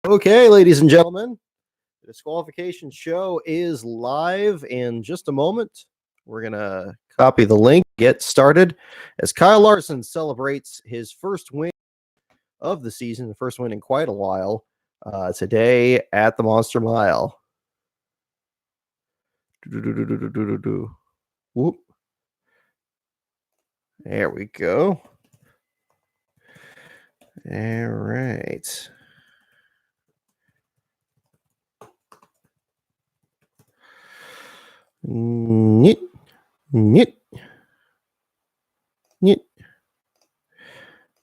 Okay, ladies and gentlemen, the disqualification show is live in just a moment. We're going to copy the link, get started as Kyle Larson celebrates his first win of the season, the first win in quite a while, today at the Monster Mile. Whoop. There we go. All right. Nyet, nyet, nyet.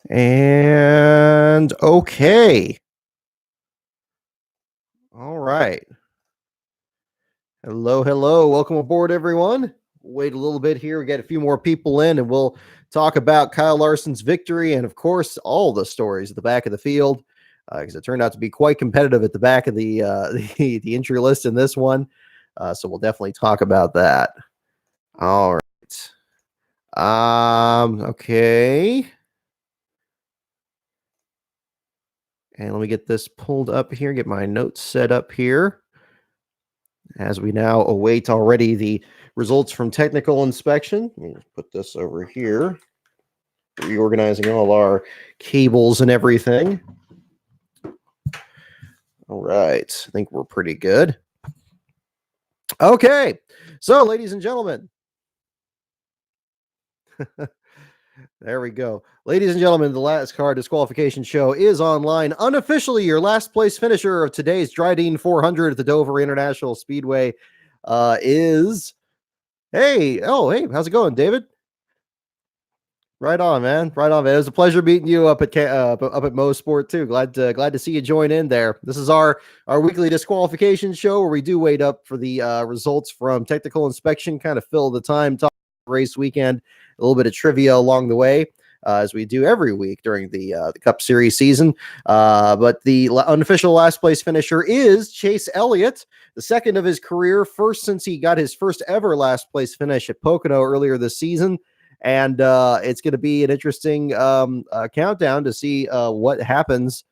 And okay. All right. Hello, hello. Welcome aboard, everyone. We'll wait a little bit here. We got a few more people in, and we'll talk about Kyle Larson's victory and, of course, all the stories at the back of the field, because it turned out to be quite competitive at the back of the the entry list in this one. So we'll definitely talk about that. All right. Okay. And let me get this pulled up here, get my notes set up here, as we now await already the results from technical inspection. Let me put this over here, reorganizing all our cables and everything. All right, I think we're pretty good. Okay, so ladies and gentlemen, there we go. Ladies and gentlemen, the Last Car Disqualification Show is online. Unofficially, your last place finisher of today's Dryden 400 at the Dover International Speedway is... Hey, how's it going, David? Right on, man. Right on, man. It was a pleasure meeting you up at Mo Sport too. Glad to see you join in there. This is our weekly disqualification show where we do wait up for the results from technical inspection, kind of fill the time, talk race weekend, a little bit of trivia along the way, as we do every week during the Cup Series season. But the unofficial last place finisher is Chase Elliott, the second of his career, first since he got his first ever last place finish at Pocono earlier this season. And it's going to be an interesting countdown to see what happens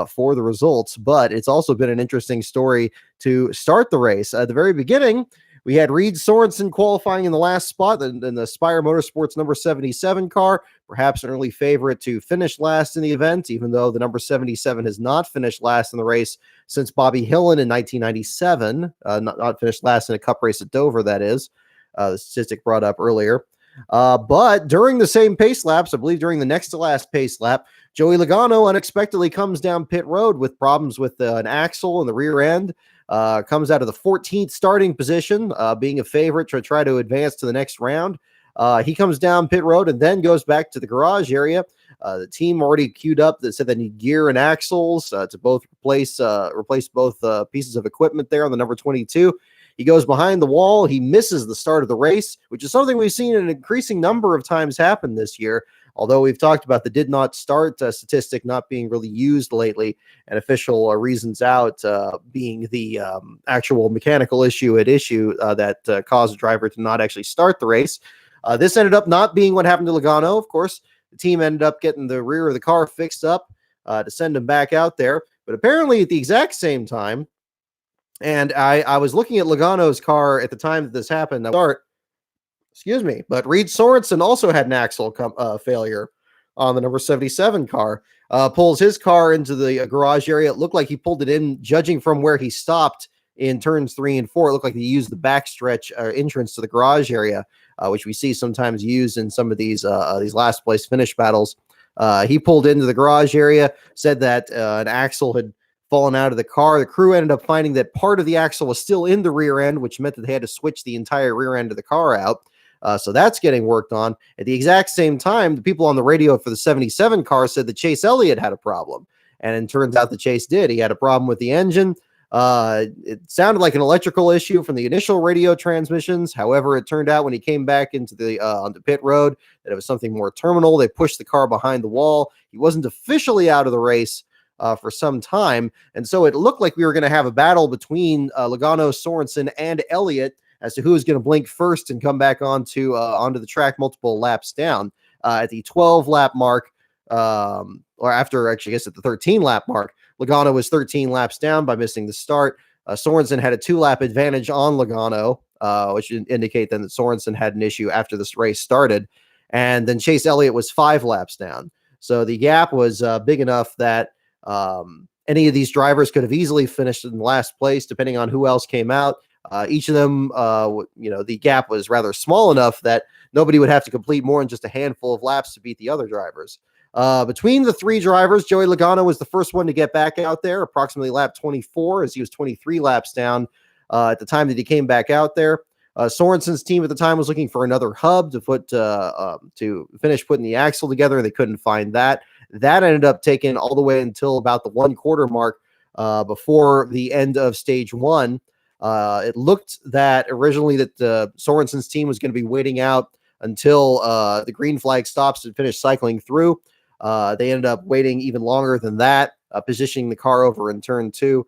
for the results. But it's also been an interesting story to start the race. At the very beginning, we had Reed Sorensen qualifying in the last spot in the Spire Motorsports number 77 car, perhaps an early favorite to finish last in the event, even though the number 77 has not finished last in the race since Bobby Hillen in 1997, not finished last in a Cup race at Dover, that is, the statistic brought up earlier. But during the same pace laps, I believe during the next to last pace lap, Joey Logano unexpectedly comes down pit road with problems with an axle in the rear end. Comes out of the 14th starting position, being a favorite to try to advance to the next round. He comes down pit road and then goes back to the garage area. The team already queued up that said they need gear and axles to both replace both pieces of equipment there on the number 22. He goes behind the wall. He misses the start of the race, which is something we've seen an increasing number of times happen this year. Although we've talked about the did not start statistic not being really used lately, and official reasons out being the actual mechanical issue that caused the driver to not actually start the race. This ended up not being what happened to Logano. Of course, the team ended up getting the rear of the car fixed up to send him back out there. But apparently at the exact same time, and I was looking at Logano's car at the time that this happened. But Reed Sorensen also had an axle failure on the number 77 car. Pulls his car into the garage area. It looked like he pulled it in, judging from where he stopped in turns 3 and 4. It looked like he used the backstretch entrance to the garage area, which we see sometimes used in some of these last place finish battles. He pulled into the garage area, said that an axle had fallen out of the car. The crew ended up finding that part of the axle was still in the rear end, which meant that they had to switch the entire rear end of the car out. So that's getting worked on. At the exact same time, the people on the radio for the 77 car said that Chase Elliott had a problem. And it turns out that Chase did. He had a problem with the engine. It sounded like an electrical issue from the initial radio transmissions. However, it turned out when he came back into the onto pit road that it was something more terminal. They pushed the car behind the wall. He wasn't officially out of the race for some time. And so it looked like we were going to have a battle between Logano, Sorensen, and Elliott as to who is going to blink first and come back onto the track multiple laps down. At the 12 lap mark, or after, actually, I guess at the 13 lap mark, Logano was 13 laps down by missing the start. Sorensen had a 2-lap advantage on Logano, which indicate then that Sorensen had an issue after this race started. And then Chase Elliott was 5 laps down. So the gap was big enough that any of these drivers could have easily finished in last place, depending on who else came out. Each of them, the gap was rather small enough that nobody would have to complete more than just a handful of laps to beat the other drivers. Between the 3 drivers, Joey Logano was the first one to get back out there, approximately lap 24, as he was 23 laps down at the time that he came back out there. Sorensen's team at the time was looking for another hub to finish putting the axle together, and they couldn't find that. That ended up taking all the way until about the 1/4 mark before the end of stage 1. It looked that originally that Sorensen's team was going to be waiting out until the green flag stops to finish cycling through. They ended up waiting even longer than that, positioning the car over in turn 2.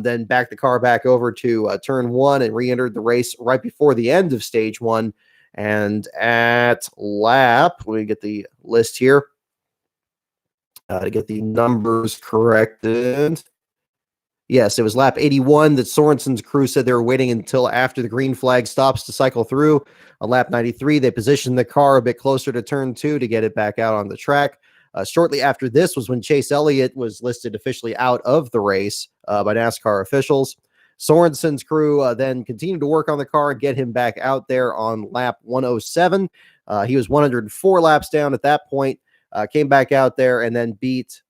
Then backed the car back over to turn 1 and re-entered the race right before the end of stage 1. And let me get the list here to get the numbers corrected. Yes, it was lap 81 that Sorensen's crew said they were waiting until after the green flag stops to cycle through. On lap 93, they positioned the car a bit closer to turn 2 to get it back out on the track. Shortly after this was when Chase Elliott was listed officially out of the race by NASCAR officials. Sorensen's crew then continued to work on the car and get him back out there on lap 107. He was 104 laps down at that point. Came back out there and then beat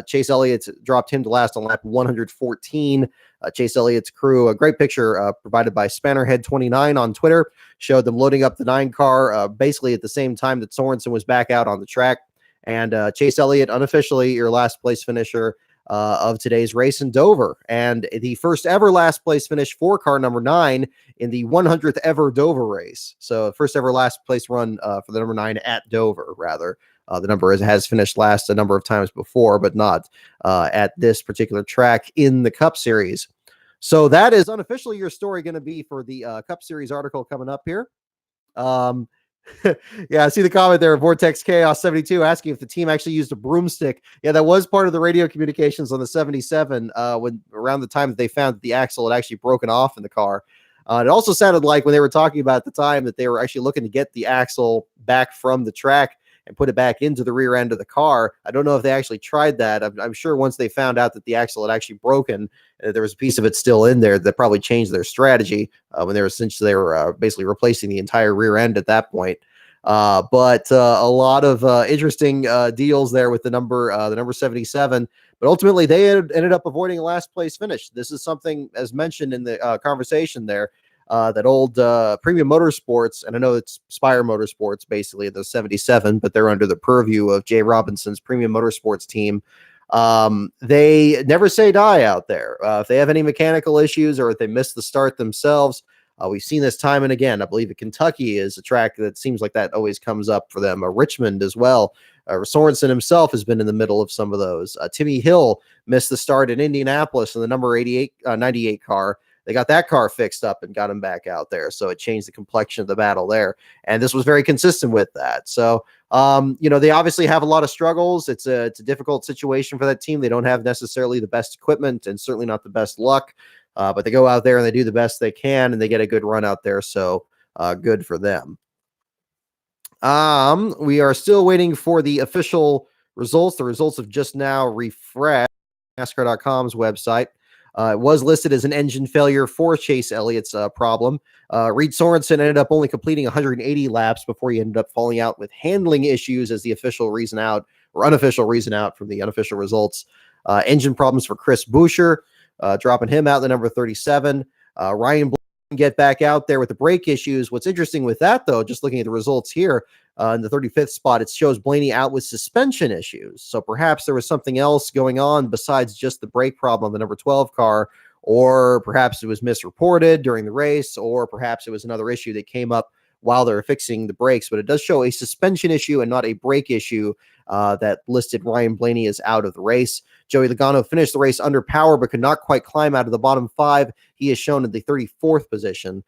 Chase Elliott, dropped him to last on lap 114. Chase Elliott's crew, a great picture provided by Spannerhead29 on Twitter, showed them loading up the 9 car basically at the same time that Sorensen was back out on the track. And Chase Elliott, unofficially your last place finisher of today's race in Dover, and the first ever last place finish for car number 9 in the 100th ever Dover race. So first ever last place run for the number 9 at Dover, rather. The number has finished last a number of times before, but not at this particular track in the Cup Series. So that is unofficially your story going to be for the Cup Series article coming up here. Yeah, I see the comment there, Vortex Chaos 72, asking if the team actually used a broomstick. Yeah, that was part of the radio communications on the 77 when around the time that they found that the axle had actually broken off in the car. It also sounded like when they were talking about at the time that they were actually looking to get the axle back from the track and put it back into the rear end of the car. I don't know if they actually tried that. I'm sure once they found out that the axle had actually broken, there was a piece of it still in there, that probably changed their strategy when they were basically replacing the entire rear end at that point. But a lot of interesting deals there with the number 77. But ultimately, they ended up avoiding a last place finish. This is something, as mentioned in the conversation there, that old Premium Motorsports, and I know it's Spire Motorsports, basically the 77, but they're under the purview of Jay Robinson's Premium Motorsports team. They never say die out there. If they have any mechanical issues or if they miss the start themselves, we've seen this time and again. I believe that Kentucky is a track that seems like that always comes up for them. Richmond as well. Sorensen himself has been in the middle of some of those. Timmy Hill missed the start in Indianapolis in the number 98 car. They got that car fixed up and got him back out there. So it changed the complexion of the battle there. And this was very consistent with that. So, they obviously have a lot of struggles. It's a difficult situation for that team. They don't have necessarily the best equipment and certainly not the best luck. But they go out there and they do the best they can and they get a good run out there. So good for them. We are still waiting for the official results. The results have just now refreshed NASCAR.com's website. It was listed as an engine failure for Chase Elliott's problem. Reed Sorensen ended up only completing 180 laps before he ended up falling out with handling issues as the official reason out, or unofficial reason out from the unofficial results. Engine problems for Chris Buescher, dropping him out in the number 37. Ryan get back out there with the brake issues. What's interesting with that, though, just looking at the results here, in the 35th spot, it shows Blaney out with suspension issues. So perhaps there was something else going on besides just the brake problem on the number 12 car, or perhaps it was misreported during the race, or perhaps it was another issue that came up while they're fixing the brakes. But it does show a suspension issue and not a brake issue that listed Ryan Blaney as out of the race. Joey Logano finished the race under power, but could not quite climb out of the bottom 5. He is shown in the 34th position.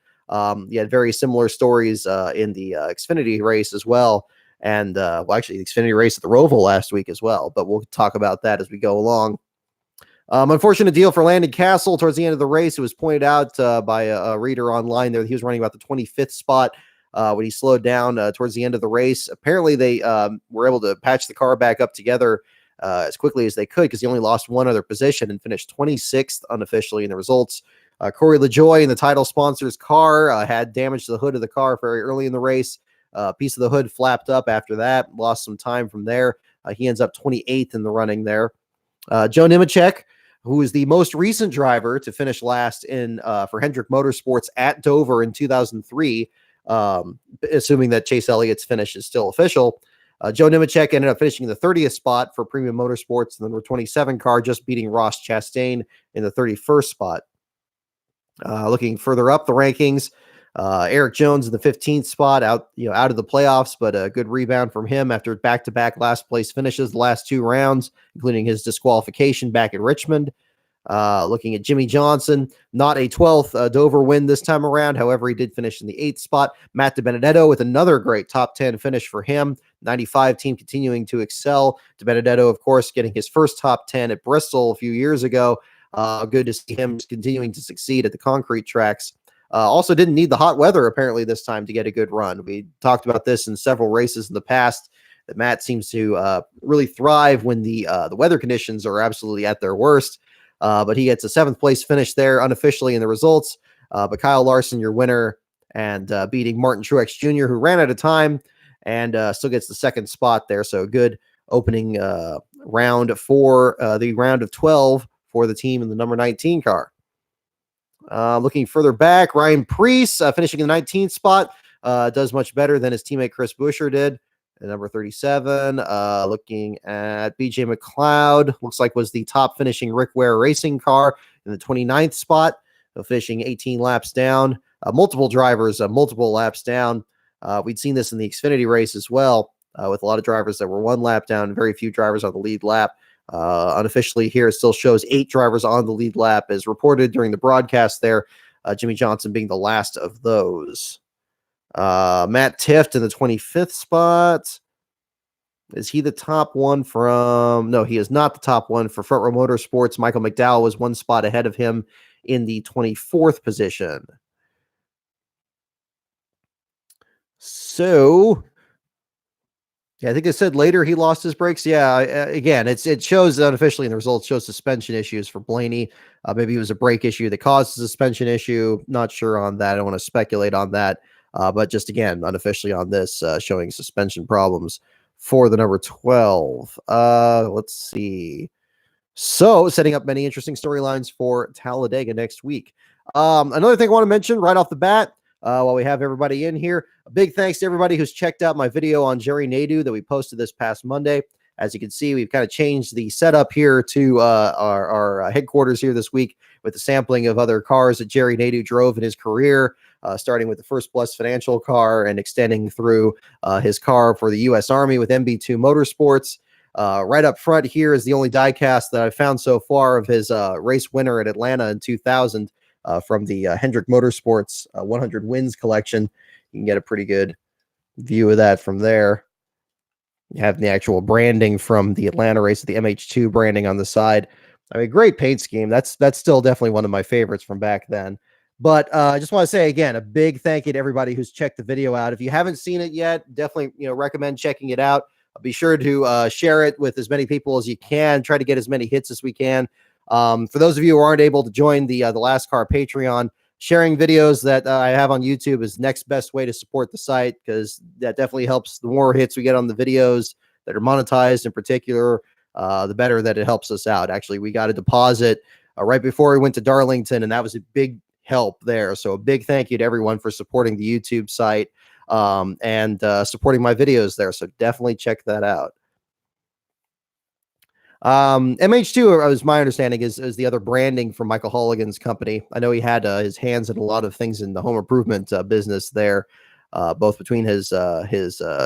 He had very similar stories in the Xfinity race as well. And actually the Xfinity race at the Roval last week as well, but we'll talk about that as we go along. Unfortunate deal for Landon Castle towards the end of the race. It was pointed out by a reader online there that he was running about the 25th spot when he slowed down towards the end of the race. Apparently, they were able to patch the car back up together as quickly as they could because he only lost one other position and finished 26th unofficially in the results. Corey LaJoie in the title sponsor's car had damage to the hood of the car very early in the race. A piece of the hood flapped up after that, lost some time from there. He ends up 28th in the running there. Joe Nemechek, who is the most recent driver to finish last in for Hendrick Motorsports at Dover in 2003, assuming that Chase Elliott's finish is still official. Joe Nemechek ended up finishing in the 30th spot for Premium Motorsports, the number 27 car, just beating Ross Chastain in the 31st spot. Looking further up the rankings, Eric Jones in the 15th spot, out of the playoffs, but a good rebound from him after back-to-back last place finishes the last two rounds, including his disqualification back at Richmond. Looking at Jimmy Johnson, not a 12th Dover win this time around. However, he did finish in the 8th spot. Matt DiBenedetto with another great top 10 finish for him. 95 team continuing to excel. DiBenedetto, of course, getting his first top 10 at Bristol a few years ago. Good to see him continuing to succeed at the concrete tracks. Also didn't need the hot weather apparently this time to get a good run. We talked about this in several races in the past, that Matt seems to really thrive when the weather conditions are absolutely at their worst. But he gets a 7th place finish there unofficially in the results. But Kyle Larson, your winner, and beating Martin Truex Jr., who ran out of time and still gets the 2nd spot there. So good opening round for the round of 12 for the team in the number 19 car. Looking further back, Ryan Preece finishing in the 19th spot, does much better than his teammate Chris Buescher did. At number 37, looking at BJ McLeod, looks like was the top finishing Rick Ware racing car in the 29th spot, finishing 18 laps down. Multiple drivers, multiple laps down. We'd seen this in the Xfinity race as well, with a lot of drivers that were 1 lap down, very few drivers on the lead lap. Unofficially here, it still shows 8 drivers on the lead lap as reported during the broadcast there, Jimmy Johnson being the last of those. Matt Tifft in the 25th spot. Is he the top one from... No, he is not the top one for Front Row Motorsports. Michael McDowell was 1 spot ahead of him in the 24th position. So... yeah, I think it said later he lost his brakes. Yeah, again, it shows unofficially in the results, shows suspension issues for Blaney. Maybe it was a brake issue that caused the suspension issue. Not sure on that. I don't want to speculate on that. But just again, unofficially on this, showing suspension problems for the number 12. Let's see. So setting up many interesting storylines for Talladega next week. Another thing I want to mention right off the bat, while we have everybody in here, a big thanks to everybody who's checked out my video on Jerry Nadeau that we posted this past Monday. As you can see, we've kind of changed the setup here to our headquarters here this week with the sampling of other cars that Jerry Nadeau drove in his career, starting with the First Plus Financial car and extending through his car for the U.S. Army with MB2 Motorsports. Right up front here is the only diecast that I've found so far of his race winner at Atlanta in 2000 from the Hendrick Motorsports 100 Wins collection. You can get a pretty good view of that from there. You have the actual branding from the Atlanta race, the MH2 branding on the side. I mean, great paint scheme. That's still definitely one of my favorites from back then. But I just want to say again, a big thank you to everybody who's checked the video out. If you haven't seen it yet, definitely recommend checking it out. Be sure to share it with as many people as you can. Try to get as many hits as we can. For those of you who aren't able to join the Last Car Patreon, sharing videos that I have on YouTube is next best way to support the site, because that definitely helps. The more hits we get on the videos that are monetized in particular, the better that it helps us out. Actually, we got a deposit right before we went to Darlington, and that was a big help there. So a big thank you to everyone for supporting the YouTube site and supporting my videos there. So definitely check that out. MH2, as my understanding, is the other branding from Michael Holligan's company. I know he had his hands in a lot of things in the home improvement business there, both between his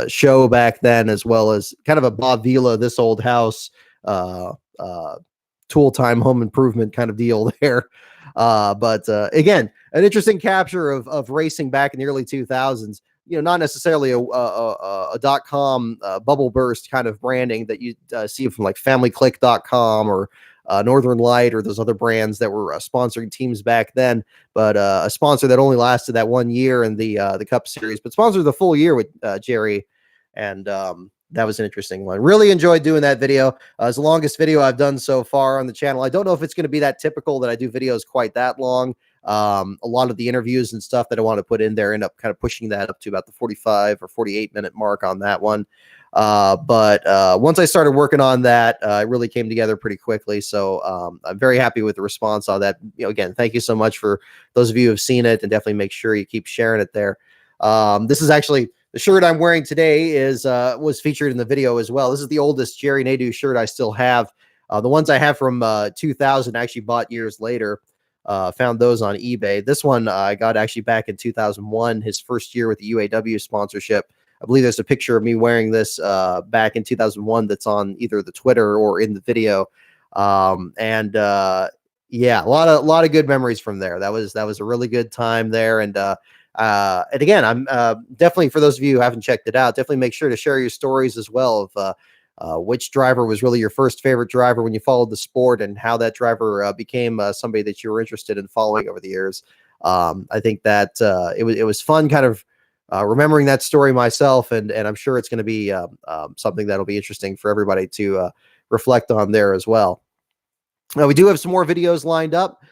show back then as well as kind of a Bob Vila, This Old House, tool time home improvement kind of deal there. But again, an interesting capture of racing back in the early 2000s. Not necessarily a .com bubble burst kind of branding that you see from like FamilyClick.com or Northern Light or those other brands that were sponsoring teams back then. But a sponsor that only lasted that 1 year in the Cup Series, but sponsored the full year with Jerry. And that was an interesting one. Really enjoyed doing that video. It's the longest video I've done so far on the channel. I don't know if it's going to be that typical that I do videos quite that long. A lot of the interviews and stuff that I want to put in there end up kind of pushing that up to about the 45 or 48-minute mark on that one. But once I started working on that, it really came together pretty quickly. So I'm very happy with the response on that. Again, thank you so much for those of you who have seen it, and definitely make sure you keep sharing it there. This is actually the shirt I'm wearing today was featured in the video as well. This is the oldest Jerry Nadeau shirt I still have. The ones I have from 2000 I actually bought years later. Found those on eBay. This one I got actually back in 2001, his first year with the UAW sponsorship. I believe there's a picture of me wearing this back in 2001 that's on either the Twitter or in the video. Yeah, a lot of good memories from there. That was a really good time there. And again, I'm definitely, for those of you who haven't checked it out, definitely make sure to share your stories as well of which driver was really your first favorite driver when you followed the sport, and how that driver became somebody that you were interested in following over the years. I think that it was fun kind of remembering that story myself, and I'm sure it's going to be something that'll be interesting for everybody to reflect on there as well. Now, we do have some more videos lined up,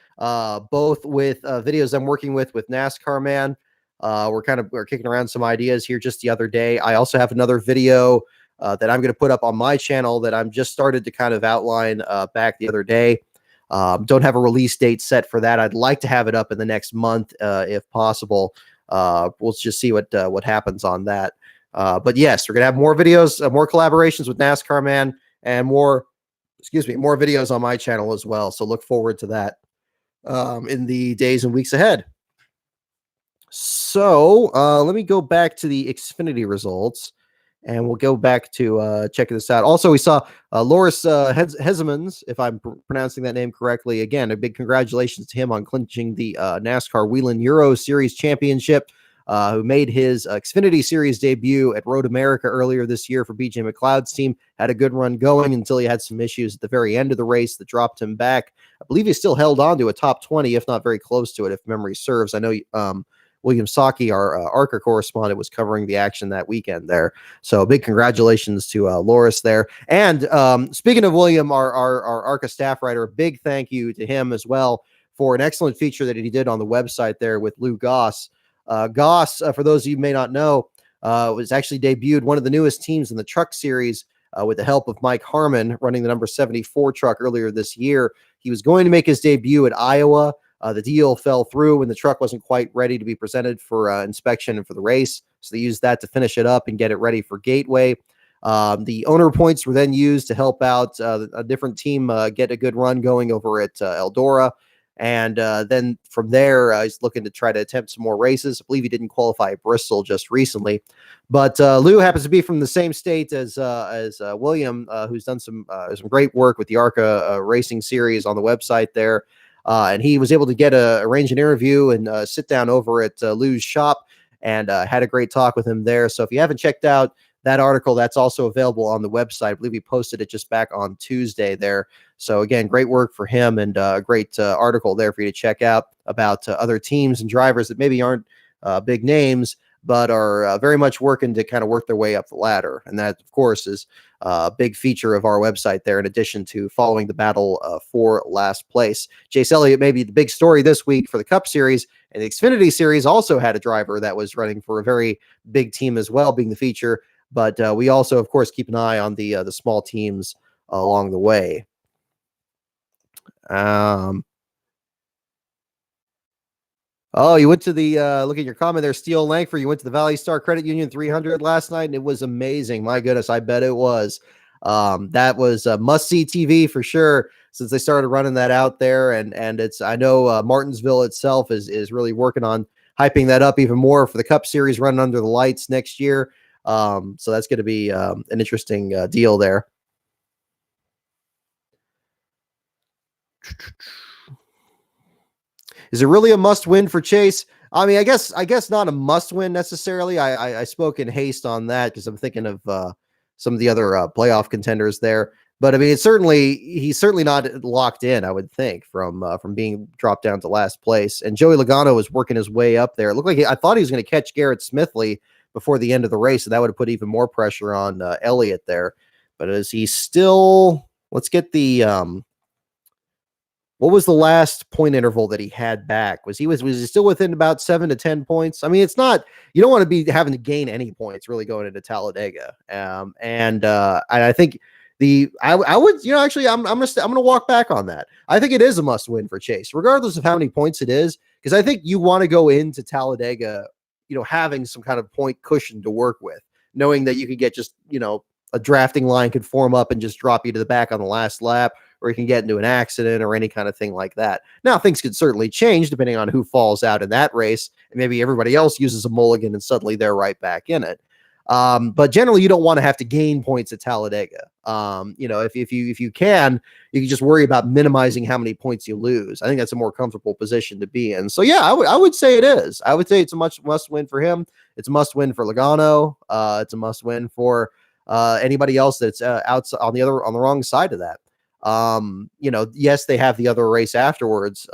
both with videos I'm working with NASCAR Man. We're kicking around some ideas here just the other day. I also have another video that I'm going to put up on my channel that I'm just started to kind of outline back the other day. Don't have a release date set for that. I'd like to have it up in the next month if possible. We'll just see what happens on that. But yes, we're going to have more videos, more collaborations with NASCAR Man, and more videos on my channel as well. So look forward to that in the days and weeks ahead. So let me go back to the Xfinity results, and we'll go back to checking this out. Also, we saw Loris Hezemans, if I'm pronouncing that name correctly. Again, a big congratulations to him on clinching the NASCAR Whelen Euro Series Championship, who made his Xfinity Series debut at Road America earlier this year for BJ McLeod's team. Had a good run going until he had some issues at the very end of the race that dropped him back. I believe he still held on to a top 20, if not very close to it, if memory serves. I know William Saki, our ARCA correspondent, was covering the action that weekend there. So big congratulations to Loris there. And speaking of William, our ARCA staff writer, a big thank you to him as well for an excellent feature that he did on the website there with Lou Goss. Goss, for those of you who may not know, was actually debuted one of the newest teams in the truck series with the help of Mike Harmon running the number 74 truck earlier this year. He was going to make his debut at Iowa. The deal fell through when the truck wasn't quite ready to be presented for inspection and for the race. So they used that to finish it up and get it ready for Gateway. The owner points were then used to help out a different team get a good run going over at Eldora. And then from there, he's looking to try to attempt some more races. I believe he didn't qualify at Bristol just recently. But Lou happens to be from the same state as William, who's done some great work with the ARCA racing series on the website there. And he was able to arrange an interview and sit down over at Lou's shop, and had a great talk with him there. So if you haven't checked out that article, that's also available on the website. I believe he posted it just back on Tuesday there. So again, great work for him, and a great article there for you to check out about other teams and drivers that maybe aren't big names, but are very much working to kind of work their way up the ladder. And that, of course, is a big feature of our website there, in addition to following the battle for last place. Chase Elliott may be the big story this week for the Cup Series, and the Xfinity Series also had a driver that was running for a very big team as well, being the feature. But we also, of course, keep an eye on the small teams along the way. Oh, you went to the look at your comment there, Steel Langford. You went to the Valley Star Credit Union 300 last night, and it was amazing. My goodness, I bet it was. That was a must-see TV for sure, since they started running that out there, and I know Martinsville itself is really working on hyping that up even more for the Cup Series running under the lights next year. So that's going to be an interesting deal there. Is it really a must-win for Chase? I mean, I guess not a must-win necessarily. I spoke in haste on that because I'm thinking of some of the other playoff contenders there. But I mean, he's certainly not locked in, I would think, from being dropped down to last place. And Joey Logano was working his way up there. It looked like I thought he was going to catch Garrett Smithley before the end of the race, and that would have put even more pressure on Elliott there. But is he still? Let's get the what was the last point interval that he had back? Was he still within about 7 to 10 points? I mean, it's not, you don't want to be having to gain any points really going into Talladega. And I think I would, actually I'm gonna walk back on that. I think it is a must win for Chase, regardless of how many points it is, because I think you want to go into Talladega, having some kind of point cushion to work with, knowing that you could get just, a drafting line could form up and just drop you to the back on the last lap, or you can get into an accident or any kind of thing like that. Now, things could certainly change depending on who falls out in that race, and maybe everybody else uses a mulligan and suddenly they're right back in it. But generally, you don't want to have to gain points at Talladega. If you can, you can just worry about minimizing how many points you lose. I think that's a more comfortable position to be in. So yeah, I would say it is. I would say it's a must win for him. It's a must win for Logano. It's a must win for anybody else that's outside on the wrong side of that. Yes, they have the other race afterwards.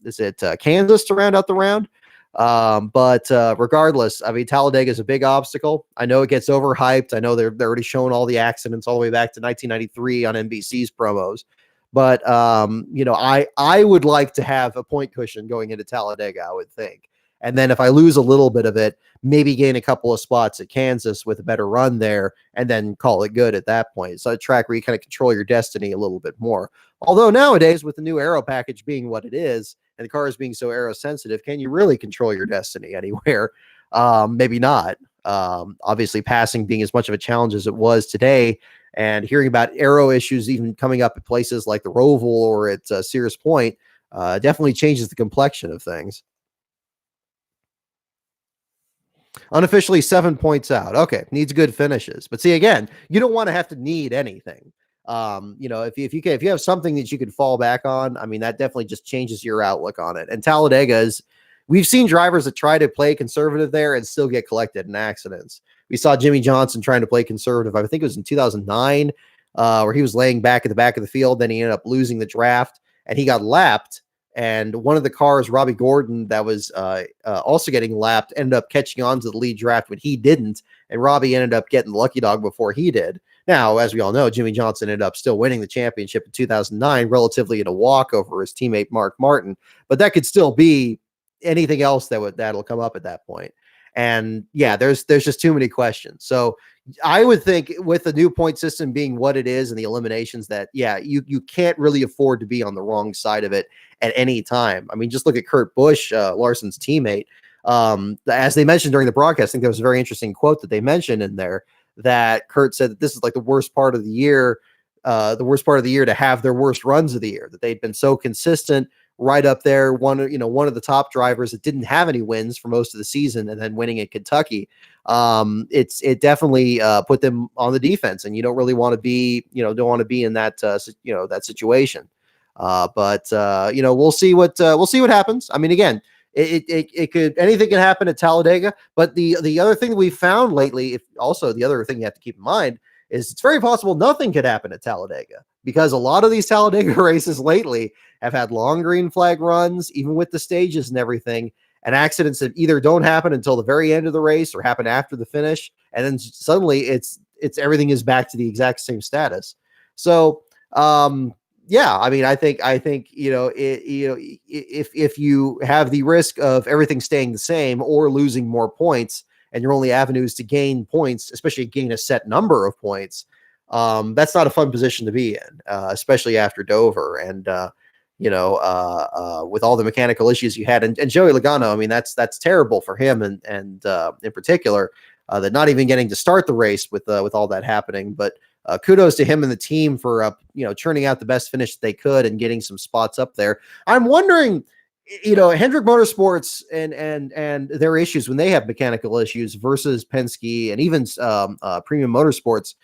Is it Kansas to round out the round? But regardless, I mean, Talladega is a big obstacle. I know it gets overhyped. I know they're already showing all the accidents all the way back to 1993 on NBC's promos. But I would like to have a point cushion going into Talladega, I would think. And then if I lose a little bit of it, maybe gain a couple of spots at Kansas with a better run there, and then call it good at that point. So a track where you kind of control your destiny a little bit more. Although nowadays, with the new aero package being what it is, and the cars being so aero sensitive, can you really control your destiny anywhere? Maybe not. Obviously, passing being as much of a challenge as it was today, and hearing about aero issues even coming up at places like the Roval or at Sears Point, definitely changes the complexion of things. Unofficially 7 points out. Okay, needs good finishes. But see, again, you don't want to have to need anything. If you have something that you could fall back on, I mean, that definitely just changes your outlook on it. And Talladega is, we've seen drivers that try to play conservative there and still get collected in accidents. We saw Jimmy Johnson trying to play conservative. I think it was in 2009, where he was laying back at the back of the field. Then he ended up losing the draft and he got lapped. And one of the cars, Robbie Gordon, that was also getting lapped, ended up catching on to the lead draft when he didn't. And Robbie ended up getting the lucky dog before he did. Now, as we all know, Jimmy Johnson ended up still winning the championship in 2009, relatively in a walk over his teammate Mark Martin. But that could still be anything else that'll come up at that point. And yeah, there's just too many questions. So I would think with the new point system being what it is and the eliminations that, yeah, you can't really afford to be on the wrong side of it at any time. I mean, just look at Kurt Busch, Larson's teammate. As they mentioned during the broadcast, I think there was a very interesting quote that they mentioned in there that Kurt said that this is like the worst part of the year to have their worst runs of the year, that they'd been so consistent right up there. One of the top drivers that didn't have any wins for most of the season and then winning at Kentucky. It definitely put them on the defense, and you don't really want to be, don't want to be in that, that situation. But we'll see what happens. I mean, again, it could, anything can happen at Talladega, but the other thing that we found lately, the other thing you have to keep in mind is it's very possible nothing could happen at Talladega, because a lot of these Talladega races lately have had long green flag runs, even with the stages and everything, and accidents that either don't happen until the very end of the race or happen after the finish. And then suddenly it's everything is back to the exact same status. So, yeah, I mean, I think, if you have the risk of everything staying the same or losing more points, and your only avenues to gain points, especially gain a set number of points, that's not a fun position to be in, especially after Dover. And, with all the mechanical issues you had, and Joey Logano, I mean, that's terrible for him. And in particular, that not even getting to start the race with all that happening, but kudos to him and the team for, churning out the best finish that they could and getting some spots up there. I'm wondering, Hendrick Motorsports and their issues when they have mechanical issues versus Penske and even Premium Motorsports.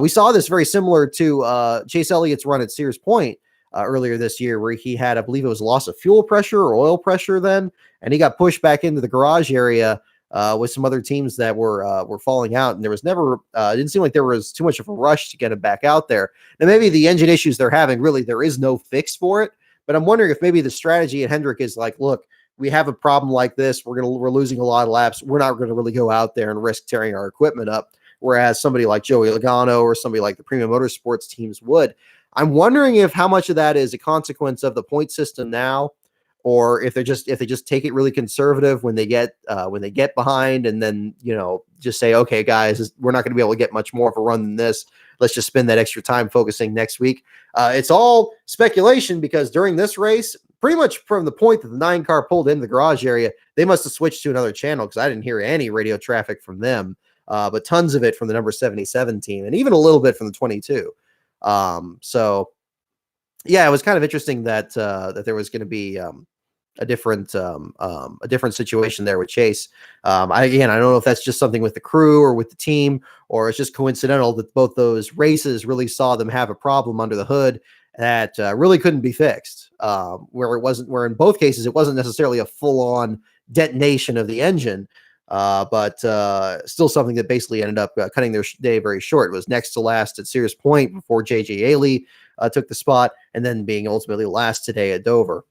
We saw this very similar to Chase Elliott's run at Sears Point earlier this year, where he had, I believe it was loss of fuel pressure or oil pressure then, and he got pushed back into the garage area with some other teams that were falling out, and there was never it didn't seem like there was too much of a rush to get him back out there. Now maybe the engine issues they're having, really there is no fix for it, but I'm wondering if maybe the strategy at Hendrick is like, look, we have a problem like this. We're losing a lot of laps. We're not going to really go out there and risk tearing our equipment up. Whereas somebody like Joey Logano or somebody like the Premium Motorsports teams would. I'm wondering if how much of that is a consequence of the point system now, or if they just take it really conservative when they get behind, and then just say, okay, guys, we're not going to be able to get much more of a run than this. Let's just spend that extra time focusing next week. It's all speculation because during this race, pretty much from the point that the 9 car pulled into the garage area, they must have switched to another channel because I didn't hear any radio traffic from them. But tons of it from the number 77 team, and even a little bit from the 22. So yeah, it was kind of interesting that there was going to be a different situation there with Chase. I don't know if that's just something with the crew or with the team, or it's just coincidental that both those races really saw them have a problem under the hood that really couldn't be fixed. Where in both cases it wasn't necessarily a full-on detonation of the engine. But still something that basically ended up cutting their day very short. It was next to last at Sears Point before J.J. Ailey took the spot, and then being ultimately last today at Dover.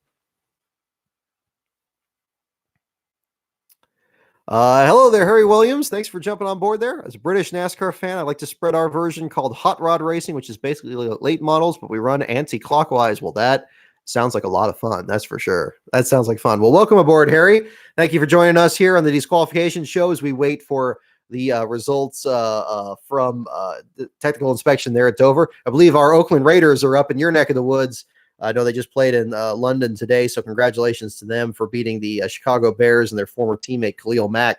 Hello there, Harry Williams. Thanks for jumping on board there. As a British NASCAR fan, I like to spread our version called Hot Rod Racing, which is basically late models, but we run anti-clockwise. Well, that sounds like a lot of fun. That's for sure. That sounds like fun. Well, welcome aboard, Harry. Thank you for joining us here on the Disqualification Show as we wait for the results from the technical inspection there at Dover. I believe our Oakland Raiders are up in your neck of the woods. I know they just played in London today, so congratulations to them for beating the Chicago Bears and their former teammate Khalil Mack.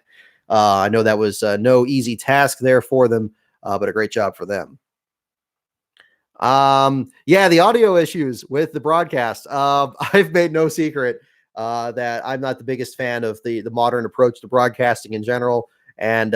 I know that was no easy task there for them, but a great job for them. Yeah, the audio issues with the broadcast. I've made no secret that I'm not the biggest fan of the modern approach to broadcasting in general. And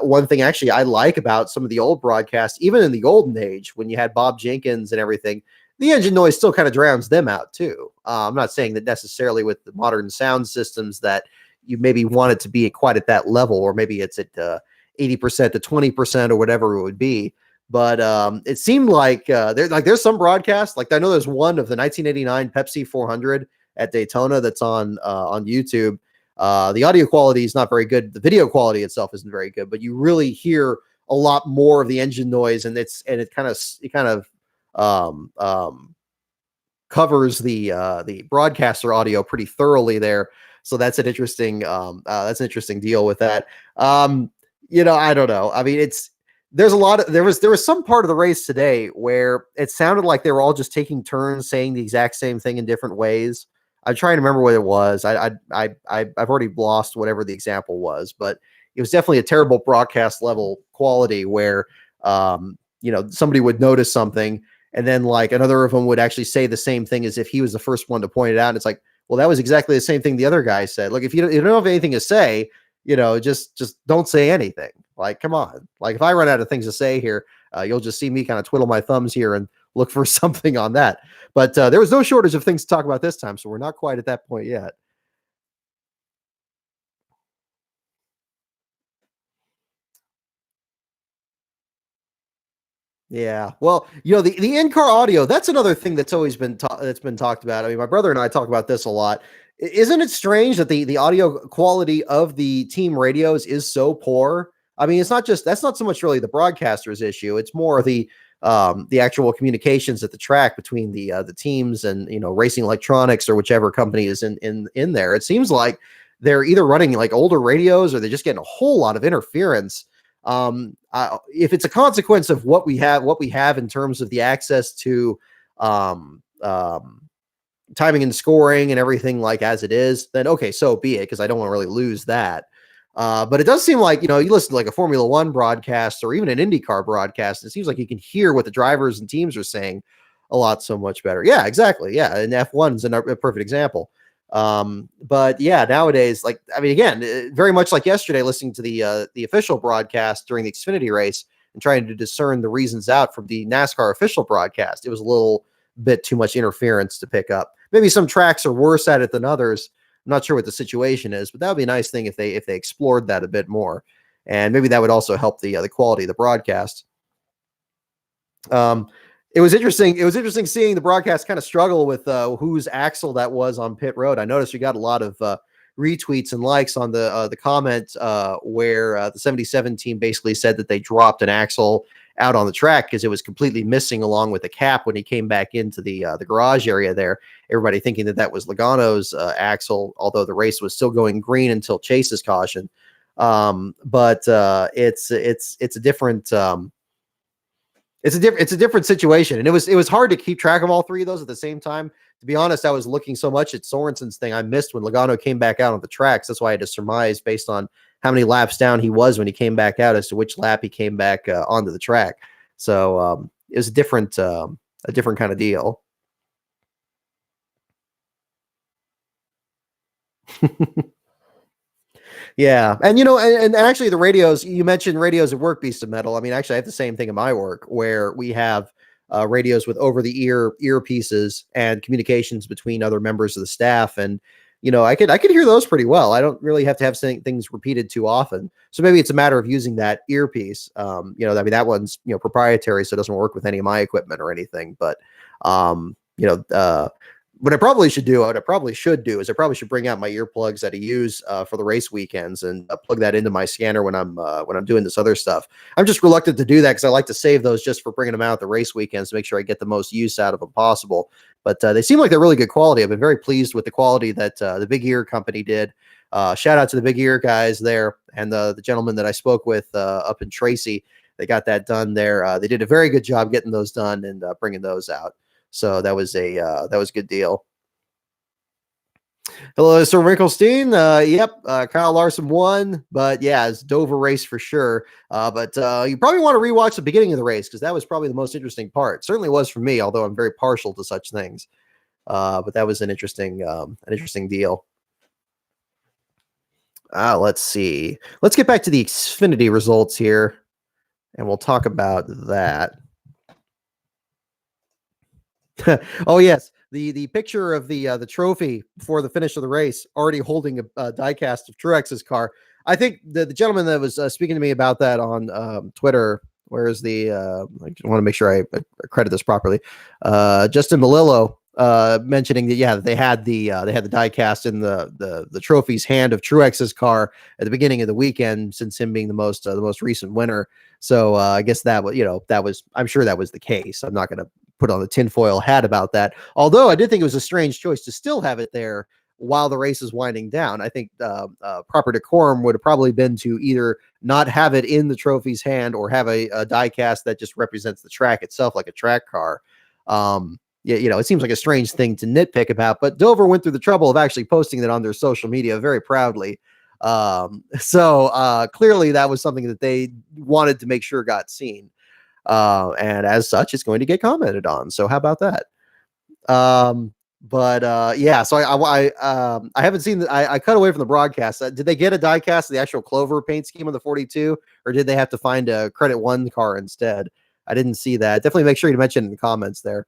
one thing actually I like about some of the old broadcasts, even in the golden age when you had Bob Jenkins and everything, the engine noise still kind of drowns them out too. I'm not saying that necessarily with the modern sound systems that you maybe want it to be quite at that level, or maybe it's at 80% to 20% or whatever it would be. But it seemed like there's some broadcasts, like I know there's one of the 1989 Pepsi 400 at Daytona that's on YouTube. The audio quality is not very good. The video quality itself isn't very good, but you really hear a lot more of the engine noise, and it kind of covers the broadcaster audio pretty thoroughly there. So that's an interesting deal with that. I don't know. I mean, there was some part of the race today where it sounded like they were all just taking turns saying the exact same thing in different ways. I'm trying to remember what it was. I've already lost whatever the example was, but it was definitely a terrible broadcast level quality where somebody would notice something, and then like another of them would actually say the same thing as if he was the first one to point it out. And it's like, well, that was exactly the same thing the other guy said. Like, if you don't have anything to say, just don't say anything. Like, come on. Like, if I run out of things to say here, you'll just see me kind of twiddle my thumbs here and look for something on that. But there was no shortage of things to talk about this time, so we're not quite at that point yet. Yeah. Well, the in-car audio, that's another thing that's always been talked about. I mean, my brother and I talk about this a lot. Isn't it strange that the audio quality of the team radios is so poor? I mean, that's not so much really the broadcaster's issue. It's more the actual communications at the track between the teams and, Racing Electronics or whichever company is in there. It seems like they're either running like older radios or they're just getting a whole lot of interference. If it's a consequence of what we have in terms of the access to timing and scoring and everything like as it is, then okay, so be it, because I don't want to really lose that. But it does seem like, you listen to like a Formula One broadcast or even an IndyCar broadcast, it seems like you can hear what the drivers and teams are saying a lot so much better. Yeah, exactly. Yeah, and F1's a perfect example. But yeah, nowadays, like, I mean, again, very much like yesterday, listening to the official broadcast during the Xfinity race and trying to discern the reasons out from the NASCAR official broadcast, it was a little bit too much interference to pick up. Maybe some tracks are worse at it than others, not sure what the situation is, but that would be a nice thing if they explored that a bit more, and maybe that would also help the quality of the broadcast. Um, it was interesting. It was interesting seeing the broadcast kind of struggle with whose axle that was on pit road. I noticed you got a lot of retweets and likes on the comment where the 77 team basically said that they dropped an axle out on the track because it was completely missing along with the cap when he came back into the garage area there. Everybody thinking that that was Logano's axle, although the race was still going green until Chase's caution. But it's a different. It's a different situation, and it was hard to keep track of all three of those at the same time. To be honest, I was looking so much at Sorensen's thing I missed when Logano came back out on the tracks. That's why I had to surmise based on how many laps down he was when he came back out as to which lap he came back onto the track. So it was a different kind of deal. Yeah. And, and actually the radios, you mentioned radios at work, Beast of Metal. I mean, actually, I have the same thing in my work where we have radios with over the ear earpieces and communications between other members of the staff. And, I could hear those pretty well. I don't really have to have things repeated too often. So maybe it's a matter of using that earpiece. I mean, that one's, proprietary, so it doesn't work with any of my equipment or anything. But, what I probably should do, is I probably should bring out my earplugs that I use for the race weekends and plug that into my scanner when I'm doing this other stuff. I'm just reluctant to do that because I like to save those just for bringing them out the race weekends to make sure I get the most use out of them possible. But they seem like they're really good quality. I've been very pleased with the quality that the Big Ear company did. Shout out to the Big Ear guys there and the gentleman that I spoke with up in Tracy. They got that done there. They did a very good job getting those done and bringing those out. So that was a good deal. Hello, Sir Wrinklestein. Yep, Kyle Larson won, but yeah, it's Dover race for sure. But you probably want to rewatch the beginning of the race because that was probably the most interesting part. Certainly was for me, although I'm very partial to such things. But that was an interesting deal. Let's see. Let's get back to the Xfinity results here, and we'll talk about that. Oh yes, the picture of the trophy before the finish of the race, already holding a diecast of Truex's car. I think the gentleman that was speaking to me about that on Twitter. Where is the? I want to make sure I credit this properly. Justin Malillo mentioning that they had the diecast in the trophy's hand of Truex's car at the beginning of the weekend, since him being the most recent winner. So I guess that was I'm sure that was the case. I'm not going to put on the tinfoil hat about that. Although I did think it was a strange choice to still have it there while the race is winding down. I think proper decorum would have probably been to either not have it in the trophy's hand or have a diecast that just represents the track itself, like a track car. It seems like a strange thing to nitpick about, but Dover went through the trouble of actually posting that on their social media very proudly. So clearly that was something that they wanted to make sure got seen. And as such, it's going to get commented on. So how about that? Yeah, so I haven't seen I cut away from the broadcast. Did they get a diecast of the actual Clover paint scheme on the 42, or did they have to find a Credit One car instead? I didn't see that. Definitely make sure you mention in the comments there.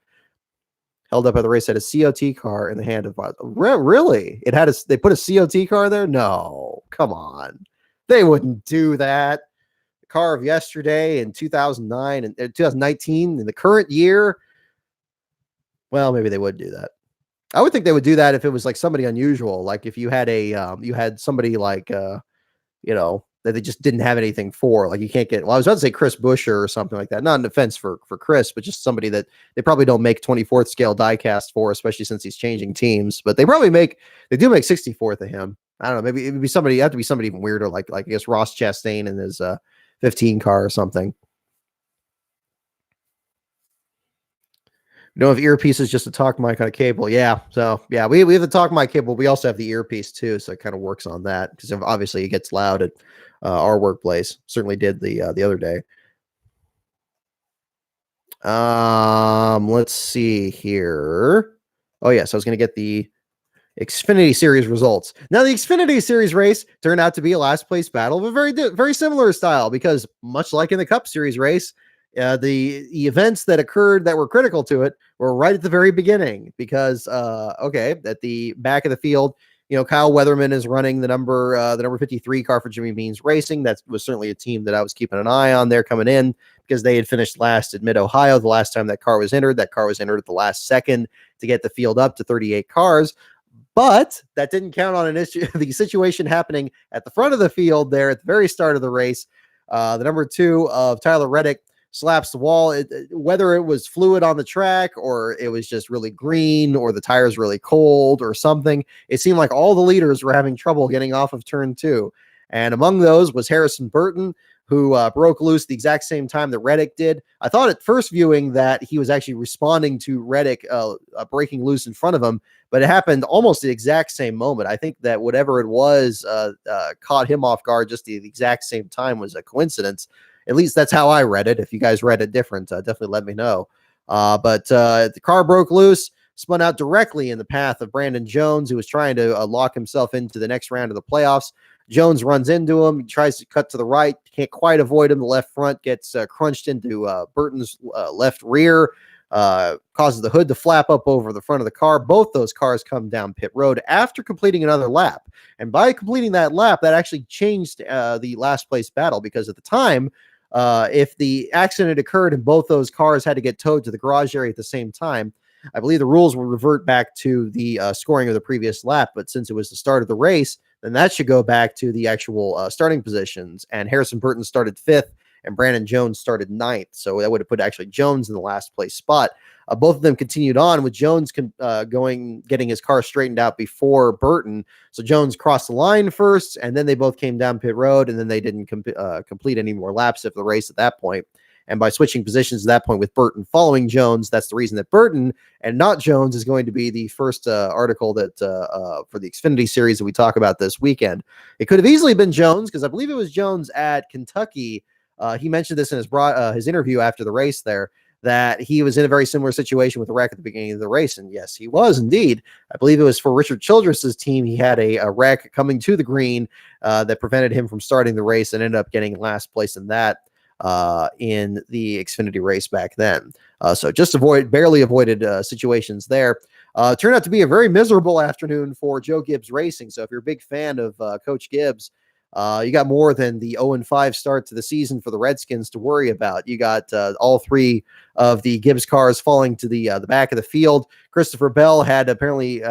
Held up at the race had a COT car in the hand of really? They put a COT car there? No, come on. They wouldn't do that. Car of yesterday in 2009 and 2019 in the current year. Well, maybe they would do that. I would think they would do that if it was like somebody unusual, like if you had somebody like that they just didn't have anything for, like you can't get. Well, I was about to say Chris Buescher or something like that. Not an offense for Chris, but just somebody that they probably don't make 24th scale diecast for, especially since he's changing teams. But they do make 64th of him. I don't know. Maybe it would be somebody. It have to be somebody even weirder, like I guess Ross Chastain in his 15 car or something. We don't have earpieces, just a talk mic on a cable. Yeah. So yeah, we have the talk mic cable. We also have the earpiece too. So it kind of works on that because obviously it gets loud at our workplace. Certainly did the other day. Let's see here. Oh yes, I was going to get the Xfinity Series results. Now, the Xfinity Series race turned out to be a last place battle of a very similar style because, much like in the Cup Series race, the events that occurred that were critical to it were right at the very beginning because, at the back of the field, Kyle Weatherman is running the number 53 car for Jimmy Beans Racing. That was certainly a team that I was keeping an eye on there coming in because they had finished last at Mid-Ohio the last time that car was entered. That car was entered at the last second to get the field up to 38 cars. But that didn't count on an issue. The situation happening at the front of the field there at the very start of the race. The number 2 of Tyler Reddick slaps the wall. Whether it was fluid on the track or it was just really green or the tires really cold or something, it seemed like all the leaders were having trouble getting off of turn 2. And among those was Harrison Burton, who broke loose the exact same time that Reddick did. I thought at first viewing that he was actually responding to Reddick breaking loose in front of him, but it happened almost the exact same moment. I think that whatever it was caught him off guard just the exact same time was a coincidence. At least that's how I read it. If you guys read it different, definitely let me know. But the car broke loose, spun out directly in the path of Brandon Jones, who was trying to lock himself into the next round of the playoffs. Jones runs into him, tries to cut to the right, can't quite avoid him. The left front gets crunched into Burton's left rear, causes the hood to flap up over the front of the car. Both those cars come down pit road after completing another lap. And by completing that lap, that actually changed the last place battle, because at the time, if the accident had occurred and both those cars had to get towed to the garage area at the same time, I believe the rules will revert back to the scoring of the previous lap. But since it was the start of the race, then that should go back to the actual starting positions. And Harrison Burton started 5th and Brandon Jones started 9th. So that would have put actually Jones in the last place spot. Both of them continued on with Jones getting his car straightened out before Burton. So Jones crossed the line first, and then they both came down pit road, and then they didn't complete any more laps of the race at that point. And by switching positions at that point with Burton following Jones, that's the reason that Burton and not Jones is going to be the first article that for the Xfinity series that we talk about this weekend. It could have easily been Jones, because I believe it was Jones at Kentucky. He mentioned this in his interview after the race there, that he was in a very similar situation with a wreck at the beginning of the race. And yes, he was indeed. I believe it was for Richard Childress's team. He had a wreck coming to the green that prevented him from starting the race and ended up getting last place in that in the Xfinity race back then. So just barely avoided situations there. Turned out to be a very miserable afternoon for Joe Gibbs Racing. So if you're a big fan of Coach Gibbs, you got more than the 0-5 start to the season for the Redskins to worry about. You got all 3 of the Gibbs cars falling to the back of the field. Christopher Bell had apparently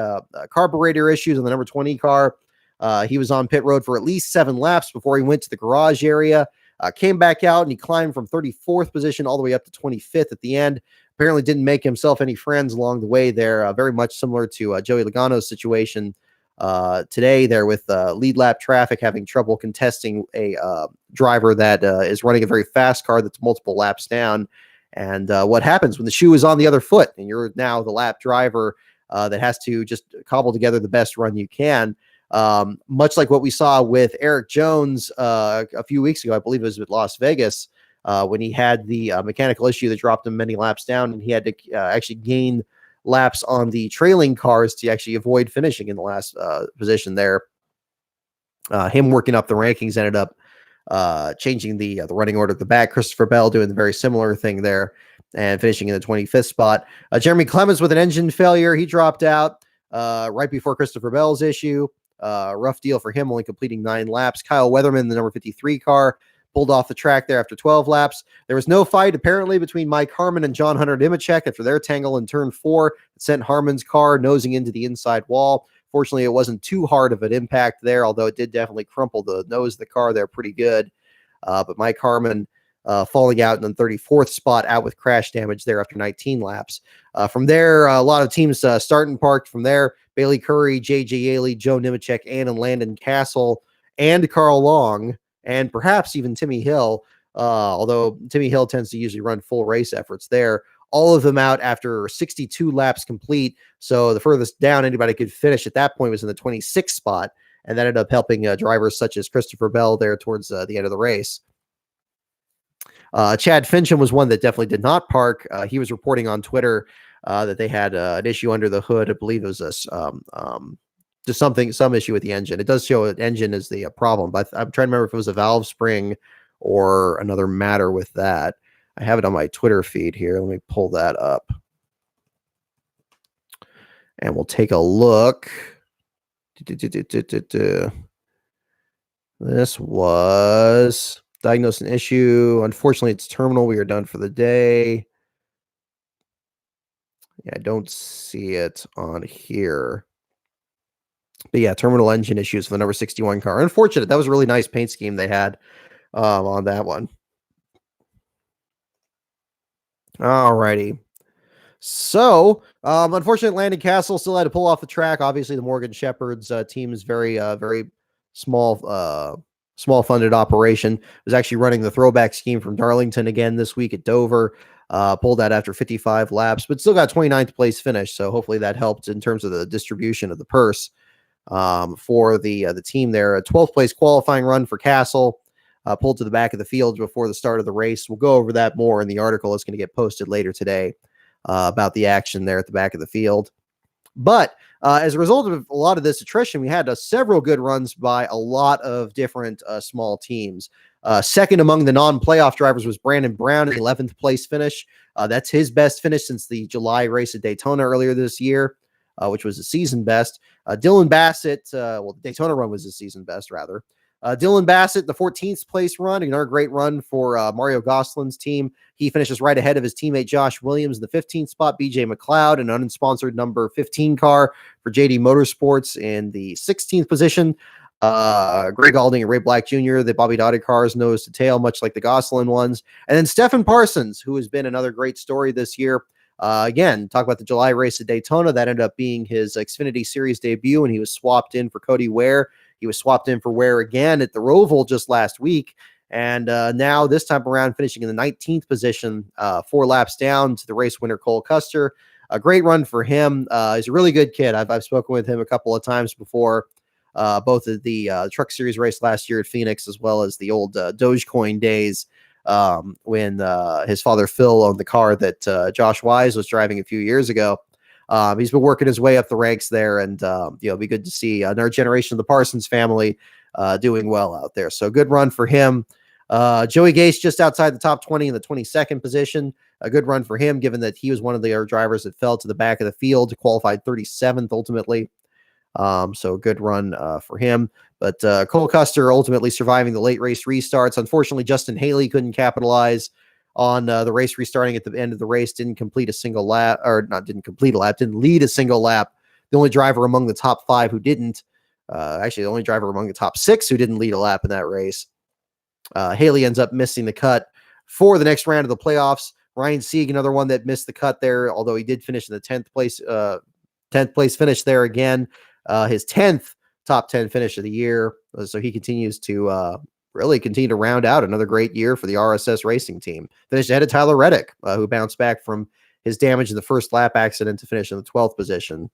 carburetor issues on the number 20 car. He was on pit road for at least 7 laps before he went to the garage area. Came back out and he climbed from 34th position all the way up to 25th at the end. Apparently didn't make himself any friends along the way there. Very much similar to Joey Logano's situation today there with lead lap traffic having trouble contesting a driver that is running a very fast car that's multiple laps down. And what happens when the shoe is on the other foot and you're now the lap driver that has to just cobble together the best run you can. Much like what we saw with Eric Jones a few weeks ago, I believe it was with Las Vegas, when he had the mechanical issue that dropped him many laps down, and he had to actually gain laps on the trailing cars to actually avoid finishing in the last position there. Him working up the rankings ended up changing the running order at the back. Christopher Bell doing the very similar thing there and finishing in the 25th spot. Jeremy Clemens with an engine failure. He dropped out right before Christopher Bell's issue. Rough deal for him, only completing 9 laps. Kyle Weatherman, the number 53 car, pulled off the track there after 12 laps. There was no fight, apparently, between Mike Harmon and John Hunter Nemechek after their tangle in turn 4. It sent Harmon's car nosing into the inside wall. Fortunately, it wasn't too hard of an impact there, although it did definitely crumple the nose of the car there pretty good. But Mike Harmon falling out in the 34th spot, out with crash damage there after 19 laps. From there, a lot of teams starting parked from there. Bailey Curry, J.J. Yaley, Joe Nemechek, and Landon Castle, and Carl Long, and perhaps even Timmy Hill, although Timmy Hill tends to usually run full race efforts there. All of them out after 62 laps complete. So the furthest down anybody could finish at that point was in the 26th spot, and that ended up helping drivers such as Christopher Bell there towards the end of the race. Chad Fincham was one that definitely did not park. He was reporting on Twitter that they had an issue under the hood. I believe it was just some issue with the engine. It does show an engine is the problem, but I'm trying to remember if it was a valve spring or another matter with that. I have it on my Twitter feed here. Let me pull that up. And we'll take a look This was diagnosed an issue. Unfortunately, it's terminal. We are done for the day. Yeah, I don't see it on here. But yeah, terminal engine issues for the number 61 car. Unfortunate. That was a really nice paint scheme they had on that one. All righty. So, unfortunately, Landon Castle still had to pull off the track. Obviously, the Morgan Shepard's team is very small, small funded operation. Was actually running the throwback scheme from Darlington again this week at Dover. Pulled that after 55 laps, but still got 29th place finish. So hopefully that helped in terms of the distribution of the purse for the team there. A 12th place qualifying run for Castle. Pulled to the back of the field before the start of the race. We'll go over that more in the article. It's going to get posted later today. About the action there at the back of the field. But as a result of a lot of this attrition, we had several good runs by a lot of different small teams. Second among the non-playoff drivers was Brandon Brown, 11th place finish. That's his best finish since the July race at Daytona earlier this year, which was a season best. Dylan Bassett, the Daytona run was his season best, rather. Dylan Bassett, the 14th place run, another great run for Mario Gosselin's team. He finishes right ahead of his teammate Josh Williams in the 15th spot. BJ McLeod, an unsponsored number 15 car for JD Motorsports in the 16th position. Greg Alding and Ray Black Jr., the Bobby Dottie cars, nose to tail, much like the Gosselin ones. And then Stephen Parsons, who has been another great story this year. Again, talk about the July race at Daytona. That ended up being his Xfinity Series debut, and he was swapped in for Cody Ware. He was swapped in for Ware again at the Roval just last week. And now this time around finishing in the 19th position, 4 laps down to the race winner, Cole Custer. A great run for him. He's a really good kid. I've spoken with him a couple of times before, both at the Truck Series race last year at Phoenix, as well as the old Dogecoin days when his father Phil owned the car that Josh Wise was driving a few years ago. He's been working his way up the ranks there, and it'll be good to see another generation of the Parsons family doing well out there. So good run for him. Joey Gase just outside the top 20 in the 22nd position. A good run for him, given that he was one of the drivers that fell to the back of the field, qualified 37th ultimately. So a good run for him. But Cole Custer ultimately surviving the late race restarts. Unfortunately, Justin Haley couldn't capitalize on the race restarting at the end of the race, didn't complete a single lap, or not didn't complete a lap, didn't lead a single lap. The only driver among the top 5 who didn't, actually the only driver among the top 6 who didn't lead a lap in that race. Haley ends up missing the cut for the next round of the playoffs. Ryan Sieg, another one that missed the cut there, although he did finish in the 10th place finish there again. His 10th top 10 finish of the year. So he continues to really continue to round out another great year for the RSS racing team. Finished ahead of Tyler Reddick, who bounced back from his damage in the first lap accident to finish in the 12th position.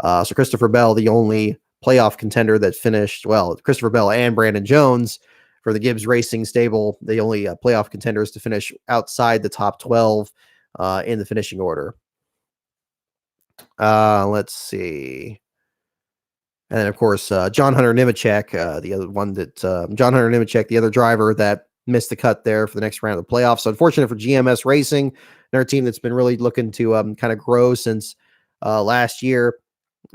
So Christopher Bell, the only playoff contender that finished, well, Christopher Bell and Brandon Jones for the Gibbs Racing stable, the only playoff contenders to finish outside the top 12 in the finishing order. Let's see. And then, of course, John Hunter Nemechek, the other one that John Hunter Nemechek, the other driver that missed the cut there for the next round of the playoffs. So unfortunate for GMS Racing, another team that's been really looking to kind of grow since last year.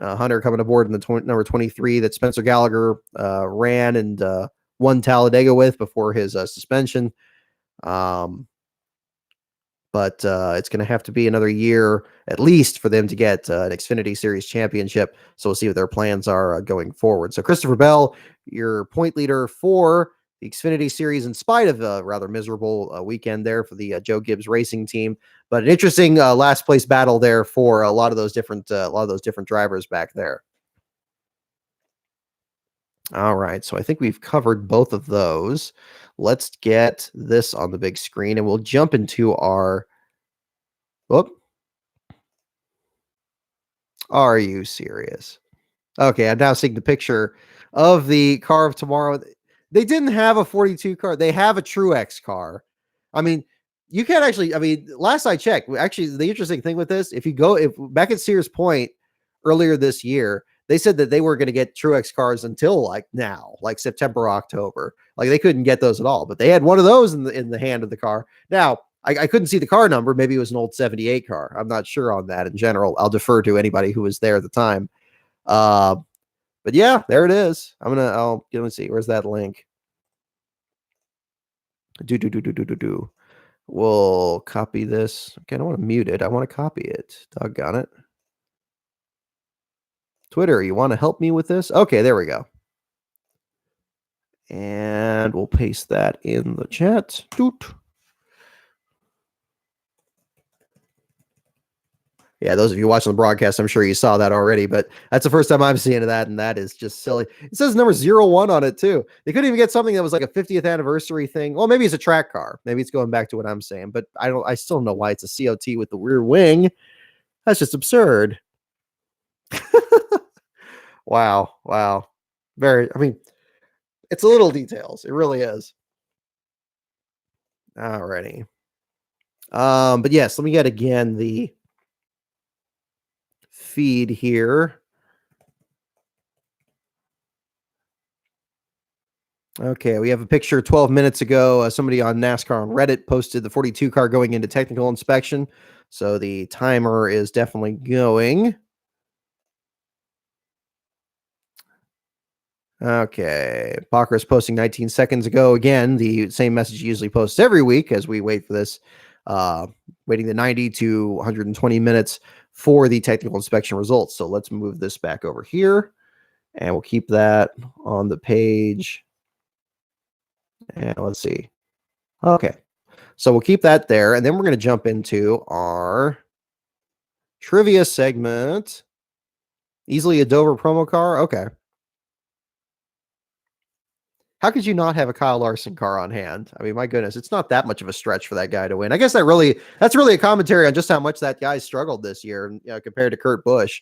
Hunter coming aboard in the number 23 that Spencer Gallagher ran and won Talladega with before his suspension. But it's going to have to be another year at least for them to get an Xfinity Series championship. So we'll see what their plans are going forward. So Christopher Bell, your point leader for the Xfinity Series, in spite of a rather miserable weekend there for the Joe Gibbs Racing team. But an interesting last place battle there for a lot of those different drivers back there. All right, so I think we've covered both of those. Let's get this on the big screen, and we'll jump into our... Whoop. Are you serious? Okay, I'm now seeing the picture of the car of tomorrow. They didn't have a 42 car. They have a Truex car. I mean, you can't actually... I mean, last I checked, actually, the interesting thing with this, if back at Sears Point earlier this year, they said that they were going to get Truex cars until like now, like September, October. Like they couldn't get those at all, but they had one of those in the hand of the car. Now, I couldn't see the car number. Maybe it was an old 78 car. I'm not sure on that in general. I'll defer to anybody who was there at the time. But But yeah, there it is. Let's see. Where's that link? Do. We'll copy this. Okay, I don't want to mute it. I want to copy it. Doggone it. Twitter, you want to help me with this? Okay, there we go. And we'll paste that in the chat. Doot. Yeah, those of you watching the broadcast, I'm sure you saw that already, but that's the first time I'm seeing that, and that is just silly. It says number 01 on it, too. They couldn't even get something that was like a 50th anniversary thing. Well, maybe it's a track car. Maybe it's going back to what I'm saying, but I still don't know why it's a COT with the rear wing. That's just absurd. Wow. It's a little details. It really is. Alrighty. But yes, let me get again the feed here. Okay, we have a picture 12 minutes ago. Somebody on NASCAR on Reddit posted the 42 car going into technical inspection. So the timer is definitely going. Okay, Bacher is posting 19 seconds ago. Again, the same message he usually posts every week as we wait for this, waiting the 90 to 120 minutes for the technical inspection results. So let's move this back over here, and we'll keep that on the page. And let's see. Okay, so we'll keep that there, and then we're going to jump into our trivia segment. Easily a Dover promo car? Okay. How could you not have a Kyle Larson car on hand? I mean, my goodness, it's not that much of a stretch for that guy to win. I guess that's really a commentary on just how much that guy struggled this year, compared to Kurt Busch.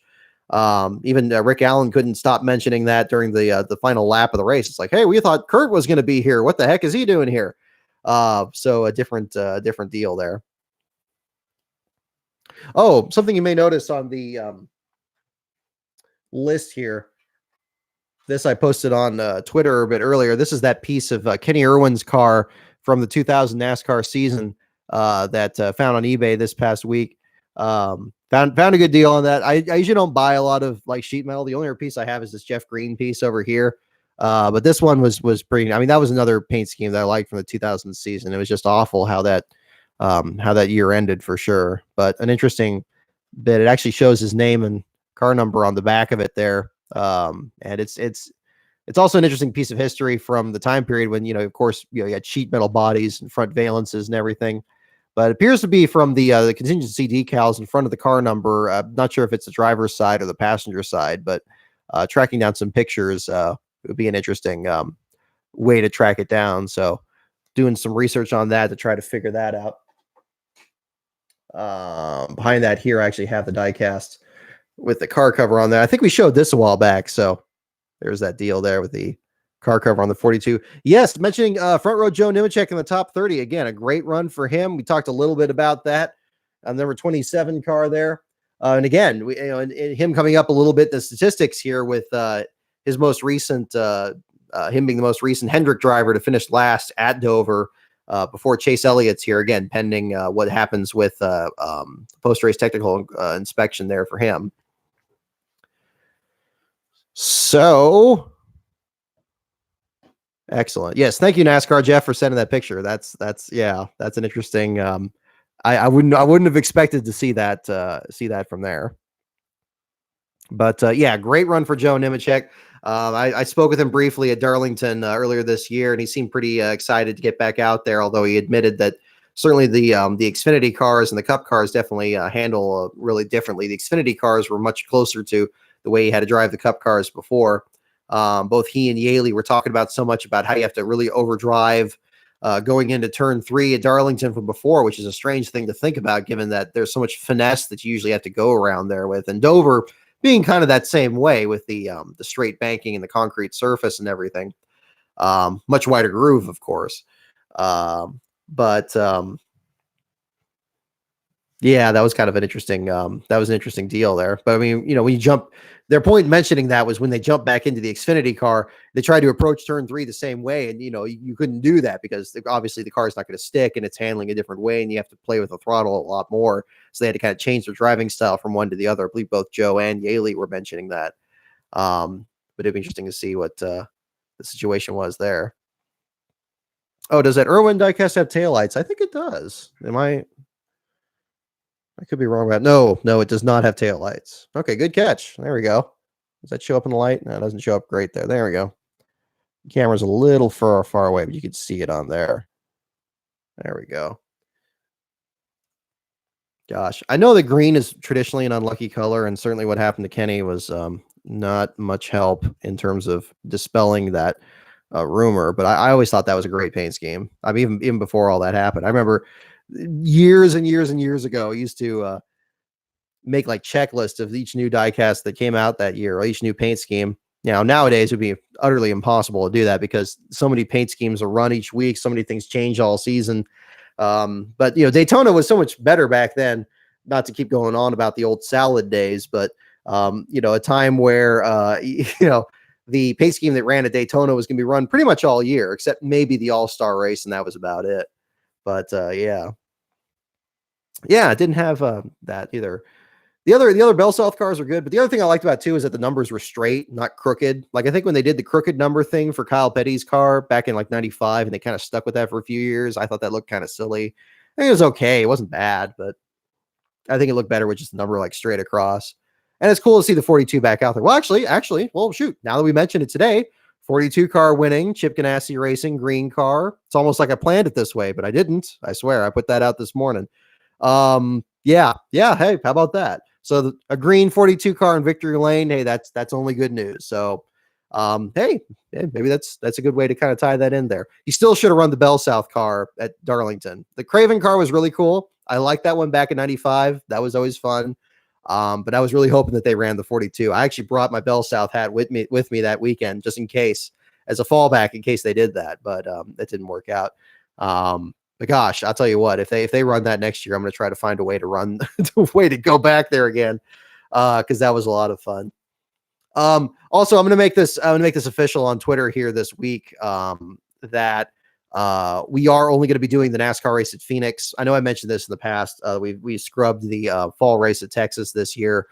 Even Rick Allen couldn't stop mentioning that during the final lap of the race. It's like, hey, we thought Kurt was going to be here. What the heck is he doing here? So a different deal there. Oh, something you may notice on the list here. This I posted on Twitter a bit earlier. This is that piece of Kenny Irwin's car from the 2000 NASCAR season that found on eBay this past week. Found a good deal on that. I usually don't buy a lot of like sheet metal. The only other piece I have is this Jeff Green piece over here. But this one was pretty. I mean, that was another paint scheme that I liked from the 2000 season. It was just awful how that year ended for sure. But an interesting bit. It actually shows his name and car number on the back of it there. And it's also an interesting piece of history from the time period when, of course, you had sheet metal bodies and front valences and everything, but it appears to be from the contingency decals in front of the car number. I'm not sure if it's the driver's side or the passenger side, but tracking down some pictures would be an interesting way to track it down. So doing some research on that to try to figure that out. Behind that here, I actually have the diecast with the car cover on there. I think we showed this a while back. So there's that deal there with the car cover on the 42. Yes, mentioning front row Joe Nemechek in the top 30. Again, a great run for him. We talked a little bit about that. Number 27 car there. And again, and him coming up a little bit, the statistics here with his most recent, him being the most recent Hendrick driver to finish last at Dover before Chase Elliott's here, again, pending what happens with post-race technical inspection there for him. So excellent. Yes. Thank you, NASCAR Jeff, for sending that picture. That's an interesting, I wouldn't have expected to see that from there, but great run for Joe Nemechek. I spoke with him briefly at Darlington earlier this year, and he seemed pretty excited to get back out there, although he admitted that certainly the Xfinity cars and the Cup cars definitely handle really differently. The Xfinity cars were much closer to the way he had to drive the Cup cars before. Both he and Yaley were talking about so much about how you have to really overdrive going into turn 3 at Darlington from before, which is a strange thing to think about given that there's so much finesse that you usually have to go around there with. And Dover being kind of that same way with the straight banking and the concrete surface and everything. Much wider groove, of course. But that was kind of an interesting deal there. But I mean, when you jump, their point mentioning that was when they jumped back into the Xfinity car, they tried to approach turn 3 the same way. And, you couldn't do that because obviously the car is not going to stick and it's handling a different way and you have to play with the throttle a lot more. So they had to kind of change their driving style from one to the other. I believe both Joe and Yaley were mentioning that. but it'd be interesting to see what the situation was there. Oh, does that Irwin diecast have taillights? I think it does. I could be wrong about. No, it does not have taillights. Okay, good catch. There we go. Does that show up in the light? No, it doesn't show up great there. There we go. The camera's a little far away, but you can see it on there. There we go. Gosh, I know the green is traditionally an unlucky color, and certainly what happened to Kenny was not much help in terms of dispelling that rumor. But I always thought that was a great paint scheme. I mean, even before all that happened, I remember years and years and years ago, I used to make like checklists of each new diecast that came out that year, or each new paint scheme. Now, nowadays it would be utterly impossible to do that because so many paint schemes are run each week, so many things change all season. But Daytona was so much better back then. Not to keep going on about the old salad days, but a time where the paint scheme that ran at Daytona was going to be run pretty much all year, except maybe the All-Star race, and that was about it. But yeah, it didn't have that either. The other Bell South cars are good, but the other thing I liked about it too is that the numbers were straight, not crooked. Like I think when they did the crooked number thing for Kyle Petty's car back in like 95, and they kind of stuck with that for a few years, I thought that looked kind of silly. I think it was okay. It wasn't bad, but I think it looked better with just the number like straight across. And it's cool to see the 42 back out there. Well, actually, well, shoot. Now that we mentioned it today, 42 car winning, Chip Ganassi Racing, green car. It's almost like I planned it this way, but I didn't. I swear, I put that out this morning. Yeah. Hey, how about that? So a green 42 car in Victory Lane. Hey, that's only good news. So, hey, maybe that's a good way to kind of tie that in there. You still should have run the Bell South car at Darlington. The Craven car was really cool. I liked that one back in 95. That was always fun. But I was really hoping that they ran the 42. I actually brought my Bell South hat with me that weekend, just in case, as a fallback in case they did that, but that didn't work out. But gosh, I'll tell you what, if they run that next year, I'm going to try to find a way to run, a way to go back there again, because that was a lot of fun. Also, I'm going to make this official on Twitter here this week, that we are only going to be doing the NASCAR race at Phoenix. I know I mentioned this in the past. We scrubbed the fall race at Texas this year.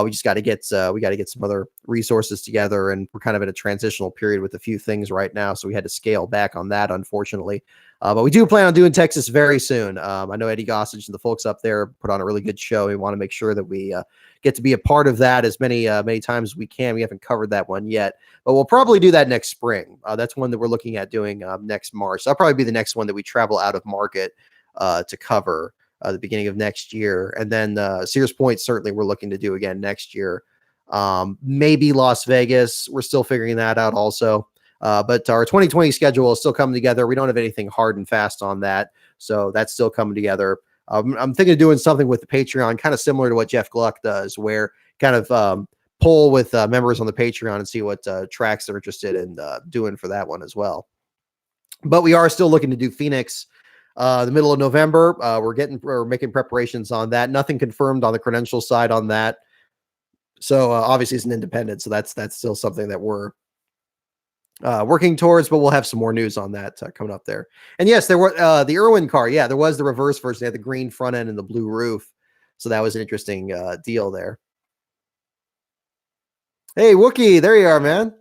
We just got to get some other resources together, and we're kind of in a transitional period with a few things right now, so we had to scale back on that, unfortunately. But we do plan on doing Texas very soon. I know Eddie Gossage and the folks up there put on a really good show. We want to make sure that we get to be a part of that as many times as we can. We haven't covered that one yet, but we'll probably do that next spring. That's one that we're looking at doing next March. So that'll probably be the next one that we travel out of market to cover the beginning of next year. And then Sears Point, certainly we're looking to do again next year. Maybe Las Vegas. We're still figuring that out also. But our 2020 schedule is still coming together. We don't have anything hard and fast on that, so that's still coming together. I'm thinking of doing something with the Patreon, kind of similar to what Jeff Gluck does, where kind of poll with members on the Patreon and see what tracks they're interested in doing for that one as well. But we are still looking to do Phoenix the middle of November. We're making preparations on that. Nothing confirmed on the credential side on that. So obviously it's an independent, so that's still something that we're working towards, but we'll have some more news on that coming up there. And yes, there were the Irwin car. Yeah, there was the reverse version. They had the green front end and the blue roof. So that was an interesting deal there. Hey, Wookie, there you are, man.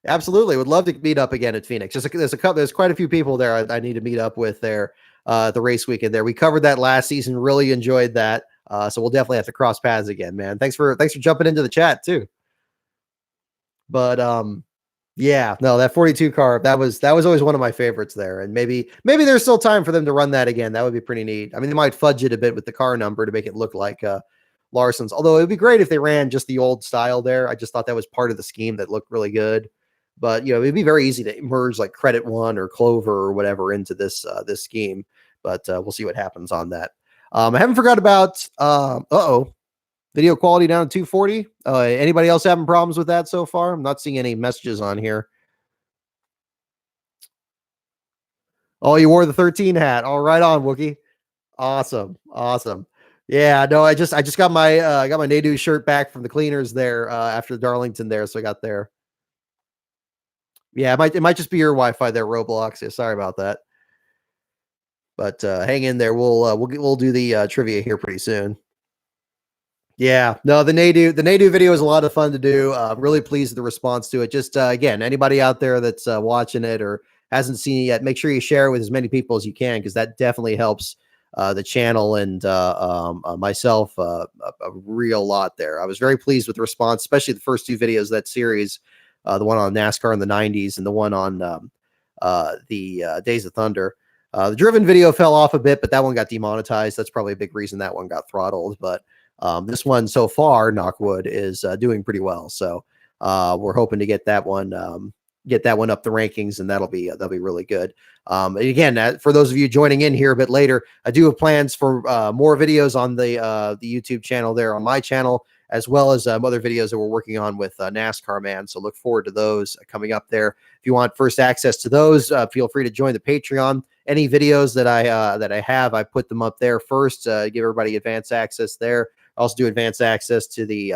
Absolutely. Would love to meet up again at Phoenix. There's quite a few people there I need to meet up with there the race weekend there. We covered that last season, really enjoyed that. So we'll definitely have to cross paths again, man. Thanks for jumping into the chat too. But yeah, no, that 42 car, that was always one of my favorites there. And maybe there's still time for them to run that again. That would be pretty neat. I mean, they might fudge it a bit with the car number to make it look like Larson's. Although it would be great if they ran just the old style there. I just thought that was part of the scheme that looked really good. But it'd be very easy to merge like Credit One or Clover or whatever into this scheme. But we'll see what happens on that. I haven't forgot about video quality down to 240. Anybody else having problems with that so far? I'm not seeing any messages on here. Oh, you wore the 13 hat. All right on, Wookie. Awesome. Yeah, no, I just got my Nadu shirt back from the cleaners there after Darlington there, so I got there. Yeah, it might just be your Wi-Fi there, Roblox. Yeah, sorry about that. But hang in there. We'll do the trivia here pretty soon. Yeah, no, the Nadu video is a lot of fun to do. Really pleased with the response to it. Just again, anybody out there that's watching it or hasn't seen it yet, make sure you share it with as many people as you can because that definitely helps the channel and myself a real lot there. I was very pleased with the response, especially the first two videos of that series, the one on NASCAR in the '90s and the one on the Days of Thunder. The driven video fell off a bit, but that one got demonetized. That's probably a big reason that one got throttled, but. This one so far, knockwood, is doing pretty well. So we're hoping to get that one up the rankings, and that'll be really good. And again, for those of you joining in here a bit later, I do have plans for more videos on the YouTube channel there on my channel, as well as other videos that we're working on with NASCAR Man. So look forward to those coming up there. If you want first access to those, feel free to join the Patreon. Any videos that I have, I put them up there first. Give everybody advance access there. Also do advanced access to the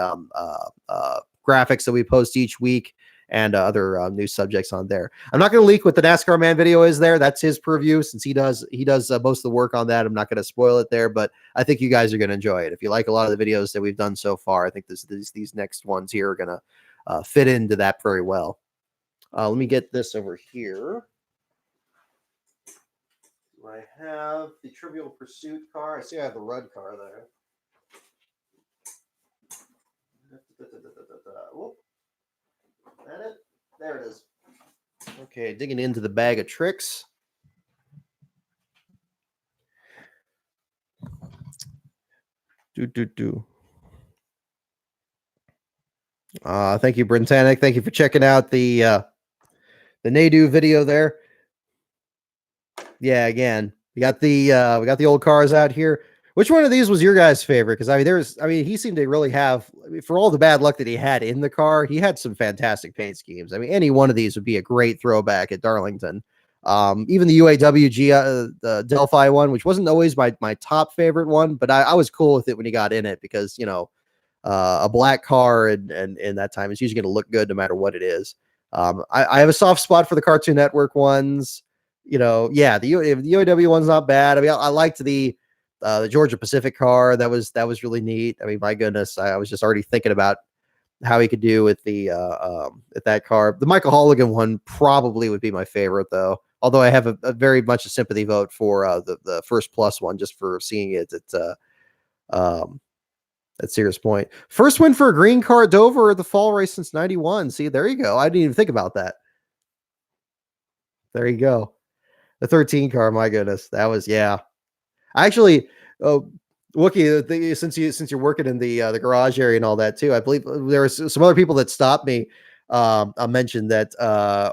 graphics that we post each week and other new subjects on there. I'm not going to leak what the NASCAR Man video is there. That's his purview since he does most of the work on that. I'm not going to spoil it there, but I think you guys are going to enjoy it. If you like a lot of the videos that we've done so far, I think these next ones here are going to fit into that very well. Let me get this over here. I have the Trivial Pursuit car. I see I have the Rudd car there. Whoop. That it? There it is. Okay, digging into the bag of tricks. Thank you, Brentanic. Thank you for checking out the Nadu video there. Yeah, again, we got the old cars out here. Which one of these was your guys' favorite? Because he seemed to really have, for all the bad luck that he had in the car, he had some fantastic paint schemes. I mean, any one of these would be a great throwback at Darlington. Even the UAW the Delphi one, which wasn't always my top favorite one, but I was cool with it when he got in it because a black car and that time is usually going to look good no matter what it is. I have a soft spot for the Cartoon Network ones. The UAW one's not bad. I mean, I liked the Georgia Pacific car. That was really neat. I mean, my goodness, I was just already thinking about how he could do with the at that car. The Michael Holligan one probably would be my favorite, though. Although I have a very much a sympathy vote for the First Plus one, just for seeing it at Sears Point. First win for a green car at Dover at the fall race since '91. See, there you go. I didn't even think about that. There you go. The 13 car. My goodness, that was Actually, Wookie, since you're working in the garage area and all that too, I believe there was some other people that stopped me. I mentioned that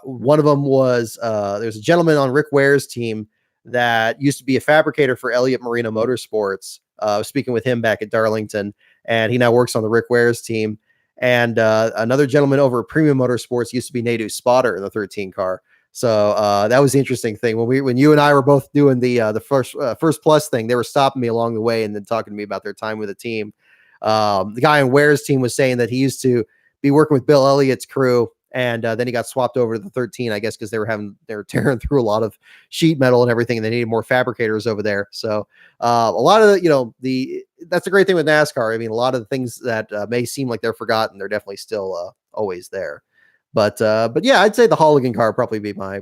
one of them was there's a gentleman on Rick Ware's team that used to be a fabricator for Elliott Marino Motorsports. I was speaking with him back at Darlington, and he now works on the Rick Ware's team. And another gentleman over at Premium Motorsports used to be Nadu's spotter in the 13 car. So that was the interesting thing when you and I were both doing the first plus thing. They were stopping me along the way and then talking to me about their time with the team. The guy on Ware's team was saying that he used to be working with Bill Elliott's crew, and then he got swapped over to the 13, I guess, because they were tearing through a lot of sheet metal and everything, and they needed more fabricators over there. So a lot of that's a great thing with NASCAR. I mean, a lot of the things that may seem like they're forgotten, they're definitely still always there. But yeah, I'd say the Holligan car would probably be my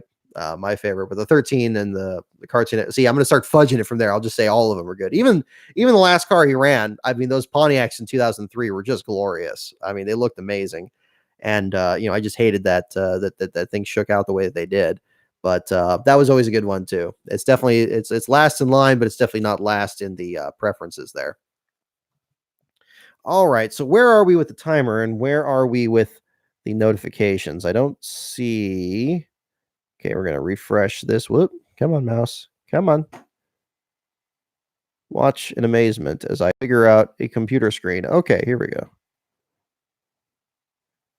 favorite. But the 13 and the cartoon. See, I'm going to start fudging it from there. I'll just say all of them are good. Even the last car he ran. I mean, those Pontiacs in 2003 were just glorious. I mean, they looked amazing. And I just hated that that thing shook out the way that they did. But that was always a good one too. It's definitely it's last in line, but it's definitely not last in the preferences there. All right. So where are we with the timer, and where are we with the notifications? I don't see. Okay, we're going to refresh this. Whoop. Come on, mouse. Come on. Watch in amazement as I figure out a computer screen. Okay, here we go.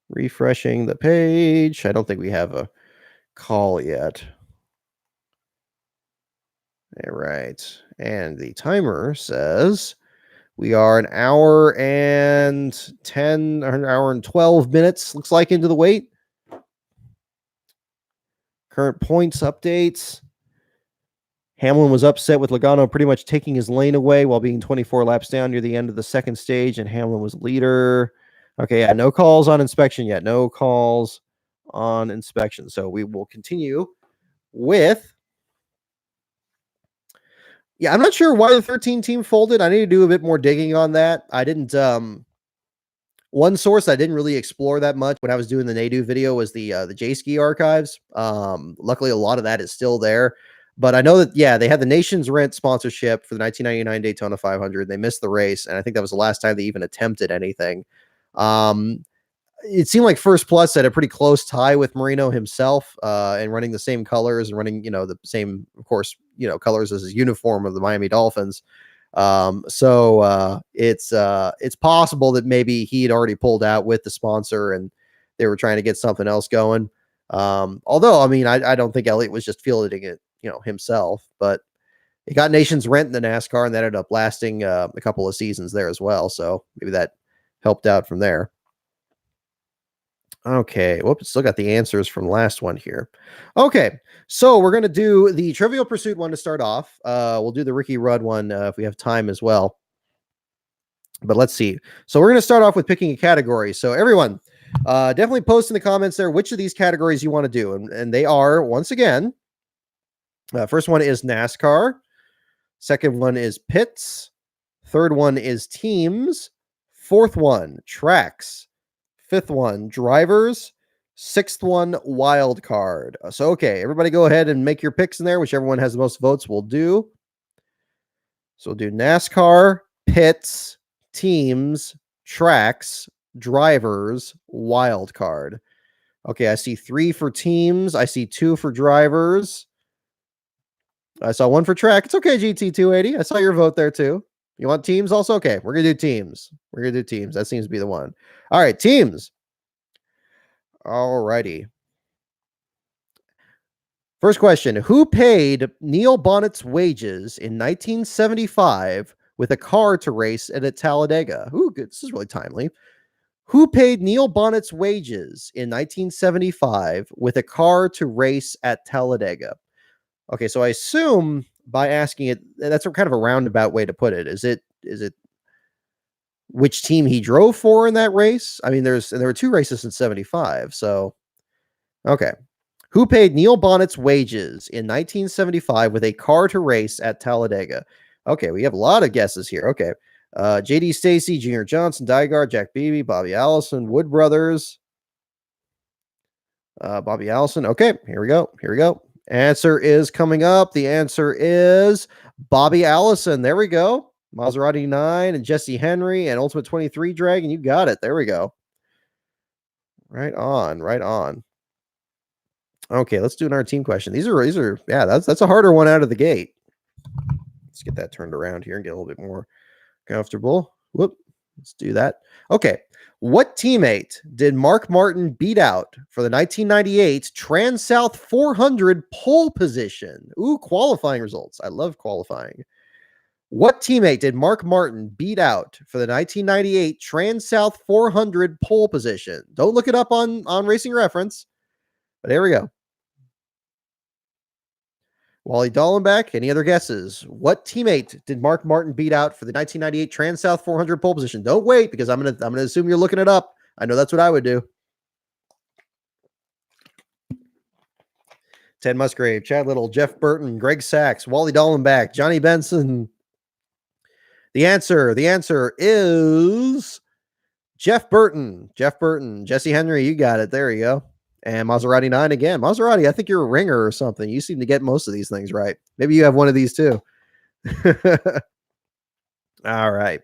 Refreshing the page. I don't think we have a call yet. All right. And the timer says we are an hour and 10, or an hour and 12 minutes, looks like, into the wait. Current points updates. Hamlin was upset with Logano pretty much taking his lane away while being 24 laps down near the end of the second stage, and Hamlin was leader. Okay, yeah, no calls on inspection yet. No calls on inspection. So we will continue with. Yeah, I'm not sure why the 13 team folded. I need to do a bit more digging on that. I didn't. One source I didn't really explore that much when I was doing the Nadu video was the J-Ski archives. Luckily, a lot of that is still there. But I know that, yeah, they had the Nation's Rent sponsorship for the 1999 Daytona 500. They missed the race, and I think that was the last time they even attempted anything. It seemed like First Plus had a pretty close tie with Marino himself, and running the same colors and running, the same, of course, colors as his uniform of the Miami Dolphins. It's possible that maybe he had already pulled out with the sponsor and they were trying to get something else going. Although, I mean, I don't think Elliott was just fielding it, himself, but he got Nation's Rent in the NASCAR and that ended up lasting a couple of seasons there as well. So maybe that helped out from there. Okay, whoops, still got the answers from last one here. Okay, so we're going to do the Trivial Pursuit one to start off. We'll do the Ricky Rudd one if we have time as well. But let's see. So we're going to start off with picking a category. So everyone, definitely post in the comments there which of these categories you want to do. And they are, once again, first one is NASCAR. Second one is pits. Third one is teams. Fourth one, tracks. Fifth one, drivers. Sixth one, wild card. So, okay, everybody go ahead and make your picks in there. Whichever one has the most votes will do. So we'll do NASCAR, pits, teams, tracks, drivers, wild card. Okay, I see 3 for teams. I see 2 for drivers. I saw 1 for track. It's okay, GT280. I saw your vote there too. You want teams also? Okay, we're going to do teams. We're going to do teams. That seems to be the one. All right, teams. All righty. First question. Who paid Neil Bonnet's wages in 1975 with a car to race at Talladega? Ooh, good. This is really timely. Who paid Neil Bonnet's wages in 1975 with a car to race at Talladega? Okay, so I assume by asking it, that's kind of a roundabout way to put it. Is it which team he drove for in that race? I mean, there were 2 races in 75, so okay. Who paid Neil Bonnet's wages in 1975 with a car to race at Talladega? Okay, we have a lot of guesses here. Okay. J.D. Stacy, Junior Johnson, Dygar, Jack Beebe, Bobby Allison, Wood Brothers. Bobby Allison. Okay, here we go. Answer is coming up. The answer is Bobby Allison. There we go. Maserati 9 and Jesse Henry and Ultimate 23 Dragon. You got it. There we go. Right on. Okay, let's do another team question. These are yeah, that's a harder one out of the gate. Let's get that turned around here and get a little bit more comfortable. Whoop. Let's do that. Okay. What teammate did Mark Martin beat out for the 1998 Trans-South 400 pole position? Ooh, qualifying results. I love qualifying. What teammate did Mark Martin beat out for the 1998 Trans-South 400 pole position? Don't look it up on Racing Reference, but here we go. Wally Dallenbach, any other guesses? What teammate did Mark Martin beat out for the 1998 Trans-South 400 pole position? Don't wait, because I'm gonna assume you're looking it up. I know that's what I would do. Ted Musgrave, Chad Little, Jeff Burton, Greg Sachs, Wally Dallenbach, Johnny Benson. The answer is Jeff Burton. Jesse Henry, you got it. There you go. And Maserati 9 again. Maserati, I think you're a ringer or something. You seem to get most of these things right. Maybe you have one of these too. All right.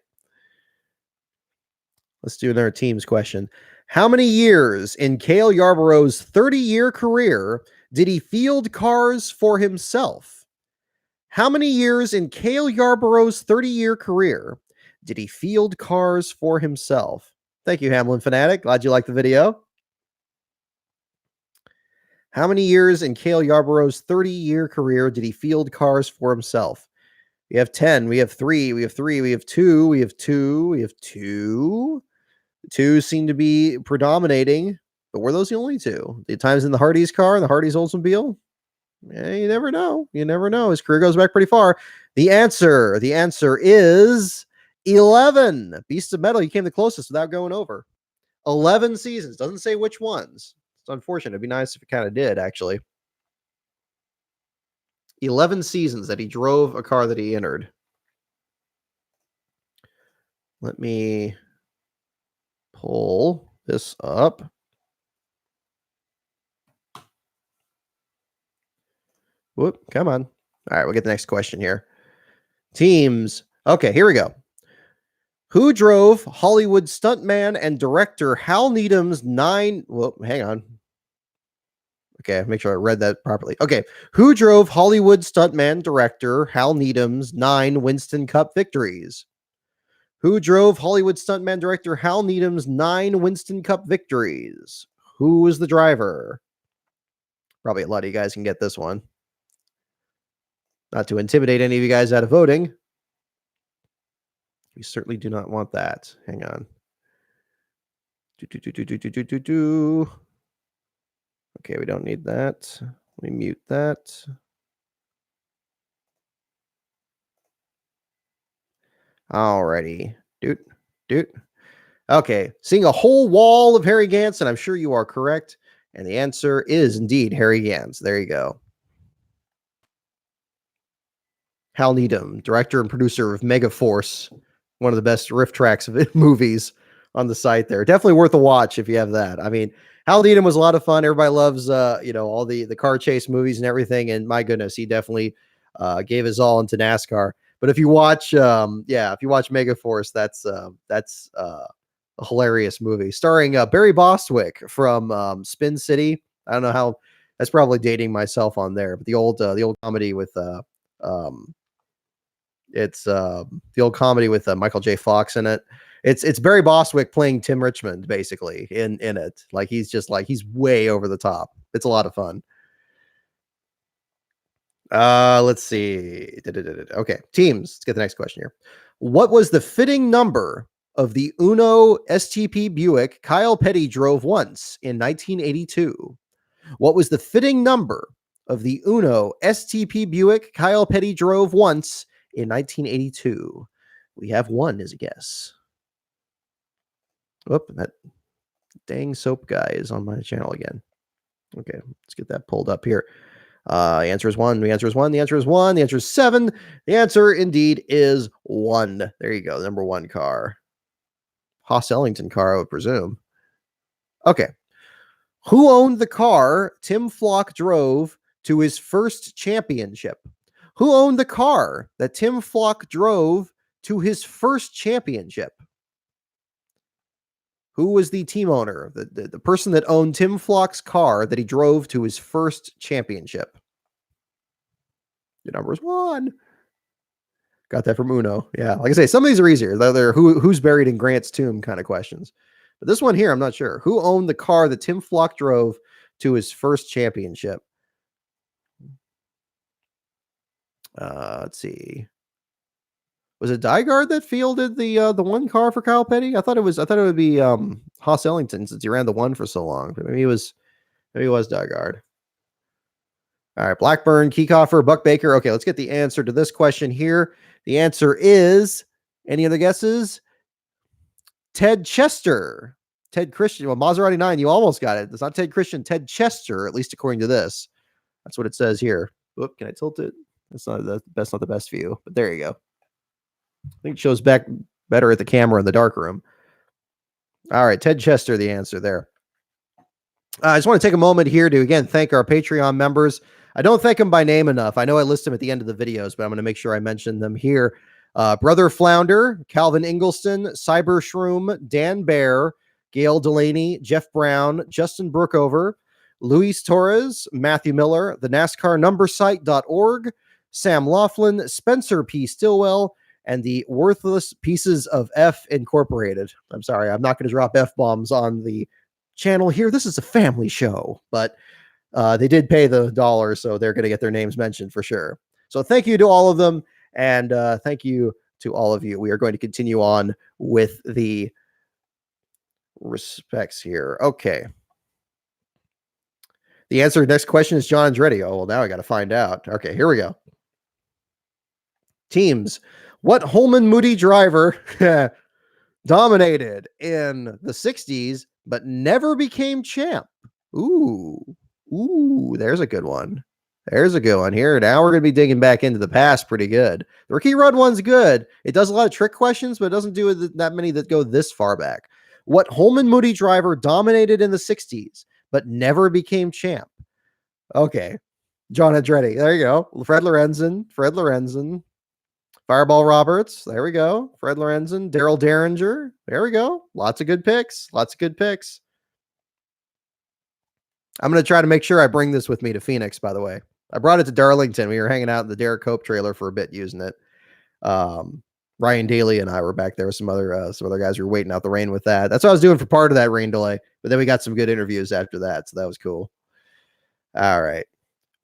Let's do another teams question. How many years in Cale Yarborough's 30-year career did he field cars for himself? How many years in Cale Yarborough's 30-year career did he field cars for himself? Thank you, Hamlin Fanatic. Glad you liked the video. How many years in Cale Yarborough's 30-year career did he field cars for himself? We have 10, we have 3, we have 3, we have 2, we have 2, we have 2. The 2 seem to be predominating, but were those the only 2? The times in the Hardee's car and the Hardee's Oldsmobile? Yeah, you never know. You never know. His career goes back pretty far. The answer is 11. Beasts of Metal. You came the closest without going over. 11 seasons. Doesn't say which ones. It's unfortunate. It'd be nice if it kind of did, actually. 11 seasons that he drove a car that he entered. Let me pull this up. Whoop, come on. All right, we'll get the next question here. Teams. Okay, here we go. Who drove Hollywood stuntman and director Hal Needham's hang on. Okay, make sure I read that properly. Okay, who drove Hollywood stuntman director Hal Needham's 9 Winston Cup victories? Who drove Hollywood stuntman director Hal Needham's 9 Winston Cup victories? Who was the driver? Probably a lot of you guys can get this one. Not to intimidate any of you guys out of voting. We certainly do not want that. Hang on. Okay, we don't need that. Let me mute that. Alrighty. Dude. Okay, seeing a whole wall of Harry Gants, and I'm sure you are correct. And the answer is indeed Harry Gants. There you go. Hal Needham, director and producer of Megaforce, one of the best riff tracks of movies on the site there. Definitely worth a watch if you have that. I mean, Hal Needham was a lot of fun. Everybody loves, all the car chase movies and everything. And my goodness, he definitely gave his all into NASCAR. But if you watch, Megaforce, that's a hilarious movie starring Barry Bostwick from Spin City. I don't know how. That's probably dating myself on there, but the old comedy with it's the old comedy with Michael J. Fox in it. It's Barry Bostwick playing Tim Richmond basically in it. Like he's way over the top. It's a lot of fun. Let's see. Okay, teams. Let's get the next question here. What was the fitting number of the Uno STP Buick Kyle Petty drove once in 1982? What was the fitting number of the Uno STP Buick Kyle Petty drove once in 1982? We have one as a guess. Whoop, that dang soap guy is on my channel again. Okay, let's get that pulled up here. The answer is 1. The answer is 1. The answer is 1. The answer is 7. The answer indeed is 1. There you go. Number 1 car. Haas Ellington car, I would presume. Okay. Who owned the car Tim Flock drove to his first championship? Who owned the car that Tim Flock drove to his first championship? Who was the team owner, the person that owned Tim Flock's car that he drove to his first championship? The number is 1. Got that from Uno. Yeah, like I say, some of these are easier. They're who's buried in Grant's tomb kind of questions. But this one here, I'm not sure. Who owned the car that Tim Flock drove to his first championship? Let's see. Was it Dygaard that fielded the one car for Kyle Petty? I thought it would be Haas Ellington since he ran the one for so long. But maybe it was Dygaard. All right, Blackburn, Keycoffer, Buck Baker. Okay, let's get the answer to this question here. The answer is, any other guesses? Ted Chester. Ted Christian. Well, Maserati 9, you almost got it. It's not Ted Christian, Ted Chester, at least according to this. That's what it says here. Whoop, can I tilt it? That's not the best view, but there you go. I think it shows back better at the camera in the dark room. All right, Ted Chester, the answer there. I just want to take a moment here to, again, thank our Patreon members. I don't thank them by name enough. I know I list them at the end of the videos, but I'm going to make sure I mention them here. Brother Flounder, Calvin Ingleston, Cyber Shroom, Dan Bear, Gail Delaney, Jeff Brown, Justin Brookover, Luis Torres, Matthew Miller, the NASCAR numbersite.org, Sam Laughlin, Spencer P. Stillwell, and the Worthless Pieces of F Incorporated. I'm sorry, I'm not going to drop F-bombs on the channel here. This is a family show, but they did pay the $1, so they're going to get their names mentioned for sure. So thank you to all of them, and thank you to all of you. We are going to continue on with the respects here. Okay. The answer to the next question is John Andretti. Oh, well, now I got to find out. Okay, here we go. Teams. What Holman Moody driver dominated in the 60s but never became champ? Ooh. There's a good one. There's a good one here. Now we're going to be digging back into the past pretty good. The Rookie Run one's good. It does a lot of trick questions, but it doesn't do that many that go this far back. What Holman Moody driver dominated in the 60s but never became champ? Okay. John Andretti. There you go. Fred Lorenzen. Fireball Roberts. There we go. Fred Lorenzen. Daryl Derringer. There we go. Lots of good picks. I'm going to try to make sure I bring this with me to Phoenix, by the way. I brought it to Darlington. We were hanging out in the Derek Cope trailer for a bit using it. Ryan Daly and I were back there with some other guys who were waiting out the rain with that. That's what I was doing for part of that rain delay. But then we got some good interviews after that. So that was cool. All right.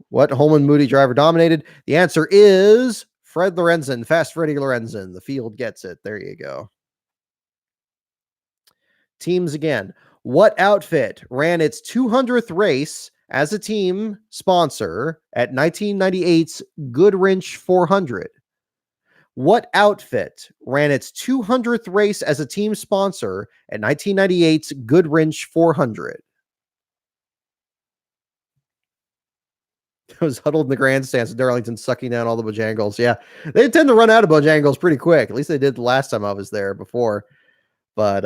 What Holman Moody driver dominated? The answer is Fred Lorenzen, Fast Freddy Lorenzen. The field gets it. There you go. Teams again. What outfit ran its 200th race as a team sponsor at 1998's Goodwrench 400? What outfit ran its 200th race as a team sponsor at 1998's Goodwrench 400? It was huddled in the grandstands in Darlington, sucking down all the Bojangles. Yeah, they tend to run out of Bojangles pretty quick. At least they did the last time I was there before. But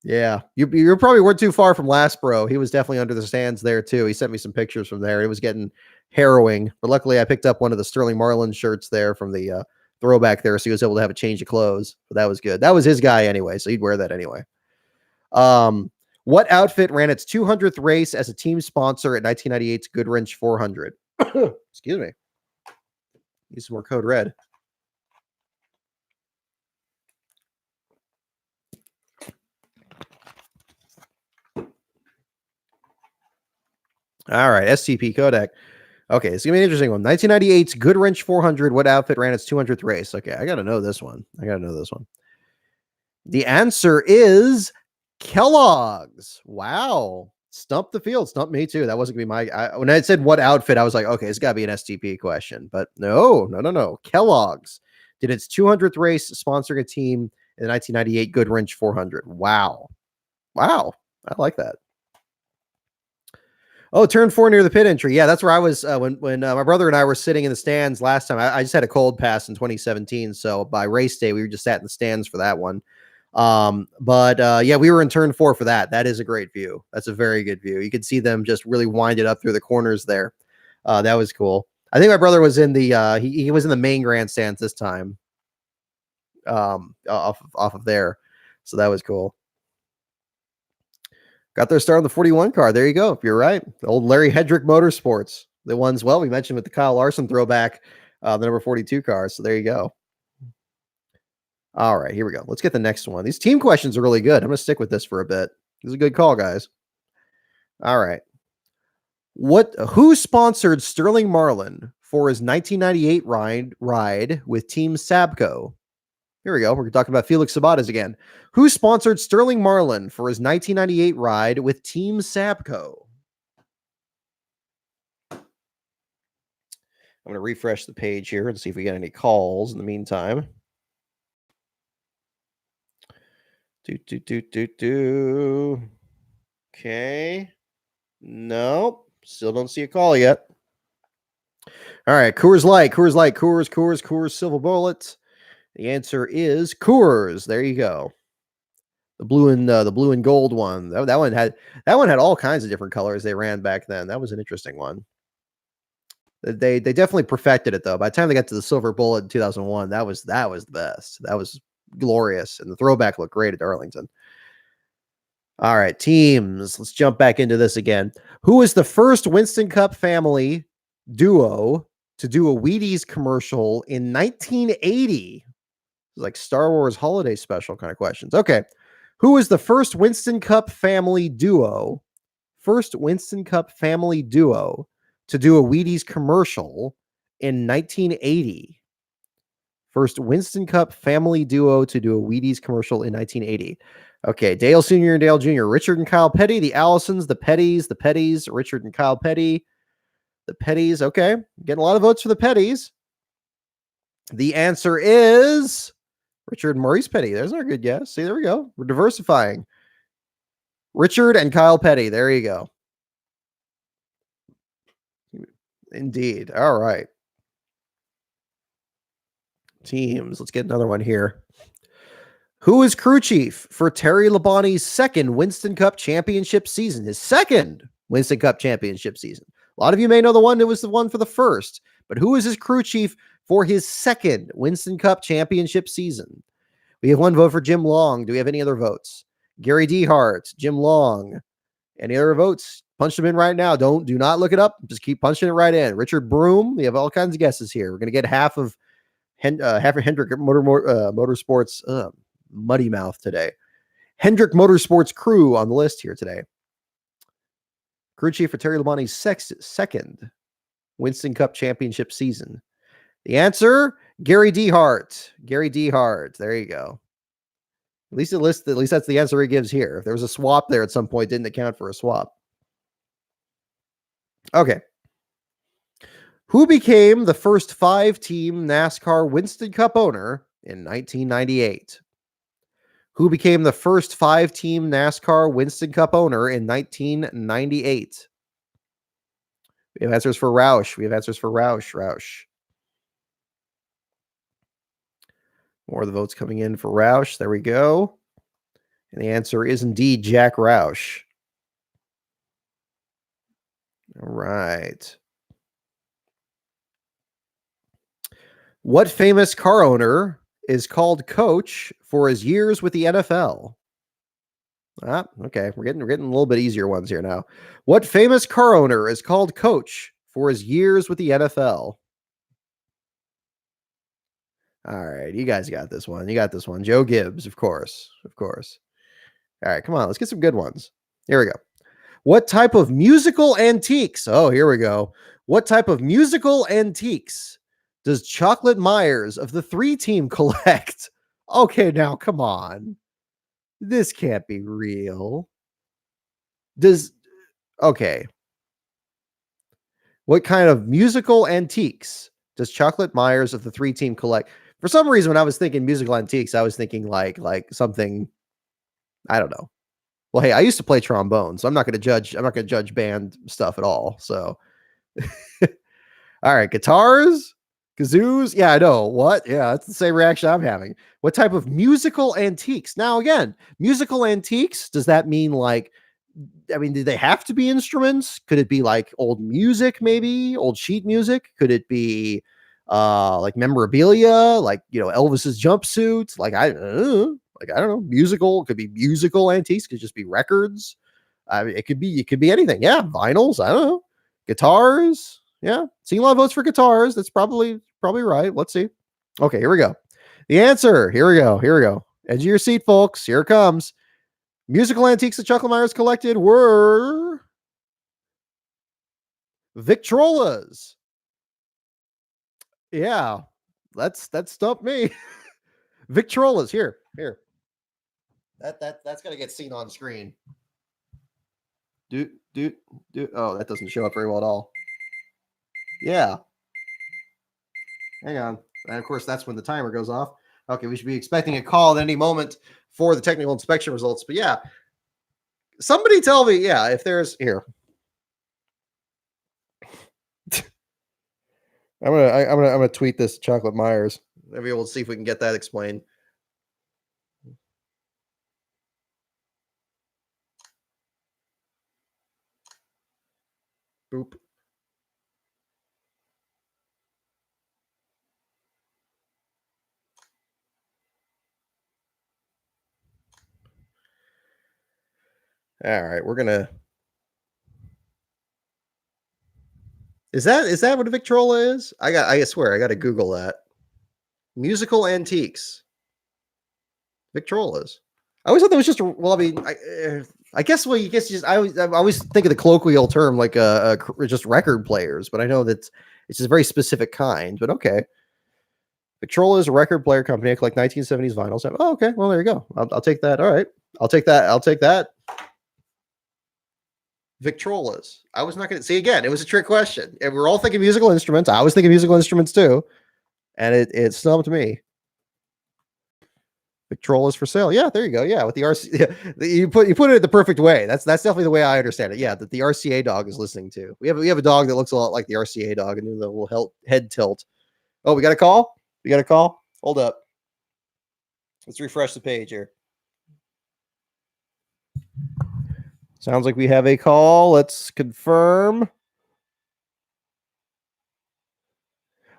yeah, you probably weren't too far from Lastbro. He was definitely under the stands there too. He sent me some pictures from there. It was getting harrowing, but luckily I picked up one of the Sterling Marlin shirts there from the throwback there, so he was able to have a change of clothes. But that was good. That was his guy anyway, so he'd wear that anyway. What outfit ran its 200th race as a team sponsor at 1998's Goodwrench 400? Excuse me. Need some more Code Red. All right, STP Kodak. Okay, it's gonna be an interesting one. 1998's Goodwrench 400. What outfit ran its 200th race? Okay, I gotta know this one. The answer is Kellogg's. Wow. Stump the field. Stump me too. That wasn't gonna be when I said what outfit, I was like, okay, it's gotta be an STP question. But no. Kellogg's did its 200th race sponsoring a team in the 1998 Goodwrench 400. Wow. I like that. Oh, turn 4 near the pit entry. Yeah, that's where I was when my brother and I were sitting in the stands last time. I just had a cold pass in 2017, so by race day we were just sat in the stands for that one. Yeah, we were in turn 4 for that. That is a great view. That's a very good view. You could see them just really wind it up through the corners there. That was cool. I think my brother was in the he was in the main grandstands this time. Off of there. So that was cool. Got their start on the 41 car. There you go. You're right. The old Larry Hedrick Motorsports. The ones, well, we mentioned with the Kyle Larson throwback, the number 42 car. So there you go. All right, here we go. Let's get the next one. These team questions are really good. I'm going to stick with this for a bit. This is a good call, guys. All right. Who sponsored Sterling Marlin for his 1998 ride with Team Sabco? Here we go. We're talking about Felix Sabates again. Who sponsored Sterling Marlin for his 1998 ride with Team Sabco? I'm going to refresh the page here and see if we get any calls in the meantime. Okay. Nope. Still don't see a call yet. All right. Coors Light, Coors, Silver Bullet. The answer is Coors. There you go. The blue and gold one. That one had all kinds of different colors they ran back then. That was an interesting one. They definitely perfected it though. By the time they got to the Silver Bullet in 2001, that was the best. That was glorious, and the throwback looked great at Darlington. All right, teams. Let's jump back into this again. Who was the first Winston Cup family duo to do a Wheaties commercial in 1980? Like Star Wars holiday special kind of questions. Okay. Who was the first Winston Cup family duo to do a Wheaties commercial in 1980? First Winston Cup family duo to do a Wheaties commercial in 1980. Okay, Dale Sr. and Dale Jr., Richard and Kyle Petty, the Allisons, the Petties, Richard and Kyle Petty, the Petties. Okay, getting a lot of votes for the Petties. The answer is Richard and Maurice Petty. There's our good guess. See, there we go. We're diversifying. Richard and Kyle Petty. There you go. Indeed. All right. Teams. Let's get another one here. Who is crew chief for Terry Labonte's second Winston Cup championship season? His second Winston Cup championship season. A lot of you may know the one that was the one for the first, but who is his crew chief for his second Winston Cup championship season? We have one vote for Jim Long. Do we have any other votes? Gary Dehart, Jim Long. Any other votes? Punch them in right now. Do not look it up. Just keep punching it right in. Richard Broom. We have all kinds of guesses here. We're going to get half of Hendrick Motorsports muddy mouth today. Hendrick Motorsports crew on the list here today. Crew chief for Terry Labonte's second Winston Cup championship season. The answer, Gary Dehart. Gary Dehart. There you go. At least that's the answer he gives here. If there was a swap there at some point, didn't account for a swap. Okay. Who became the first 5-team NASCAR Winston Cup owner in 1998? Who became the first 5-team NASCAR Winston Cup owner in 1998? We have answers for Roush. Roush. More of the votes coming in for Roush. There we go. And the answer is indeed Jack Roush. All right. What famous car owner is called coach for his years with the NFL? Okay. We're getting a little bit easier ones here now. What famous car owner is called coach for his years with the NFL? All right. You guys got this one. Joe Gibbs, of course. All right. Come on. Let's get some good ones. Here we go. What type of musical antiques? Oh, here we go. What type of musical antiques does Chocolate Myers of the 3-team collect? Okay, now come on. This can't be real. Okay. What kind of musical antiques does Chocolate Myers of the 3-team collect? For some reason, when I was thinking musical antiques, I was thinking like something, I don't know. Well, hey, I used to play trombone, so I'm not going to judge band stuff at all. So, all right, guitars, kazoos. Yeah, I know. What? Yeah, that's the same reaction I'm having. What type of musical antiques? Now, again, musical antiques, does that mean do they have to be instruments? Could it be like old music, maybe old sheet music? Could it be like memorabilia, like, Elvis's jumpsuit? I don't know, musical. It could be musical antiques. Could just be records. It could be anything. Yeah, vinyls. I don't know, guitars. Yeah, seeing a lot of votes for guitars. That's probably right. Let's see. Okay, here we go. The answer. Here we go. Edge of your seat, folks. Here it comes. Musical antiques that Chocolate Myers collected were Victrolas. Yeah, that stumped me. Victrolas. Here. That's gonna get seen on screen. Oh, that doesn't show up very well at all. Yeah. Hang on. And of course, that's when the timer goes off. Okay, we should be expecting a call at any moment for the technical inspection results. But yeah, somebody tell me, if there's here. I'm gonna tweet this to Chocolate Myers. Maybe we'll see if we can get that explained. Boop. All right, we're gonna. Is that what a Victrola is? I swear I got to Google that. Musical antiques. Victrolas. I always thought that was just I guess I always think of the colloquial term like just record players, but I know that it's just a very specific kind. But okay, Victrola is a record player company. I collect 1970s vinyls. Oh, okay. Well, there you go. I'll take that. All right. I'll take that. I'll take that. Victrolas. I was not going to see again. It was a trick question. And we're all thinking musical instruments. I was thinking musical instruments too. And it stumped me. Victrolas for sale. Yeah, there you go. Yeah, with the RC, you put it the perfect way. That's definitely the way I understand it. Yeah, that the RCA dog is listening to. We have a dog that looks a lot like the RCA dog and the little head tilt. Oh, we got a call. We got a call. Hold up. Let's refresh the page here. Sounds like we have a call. Let's confirm.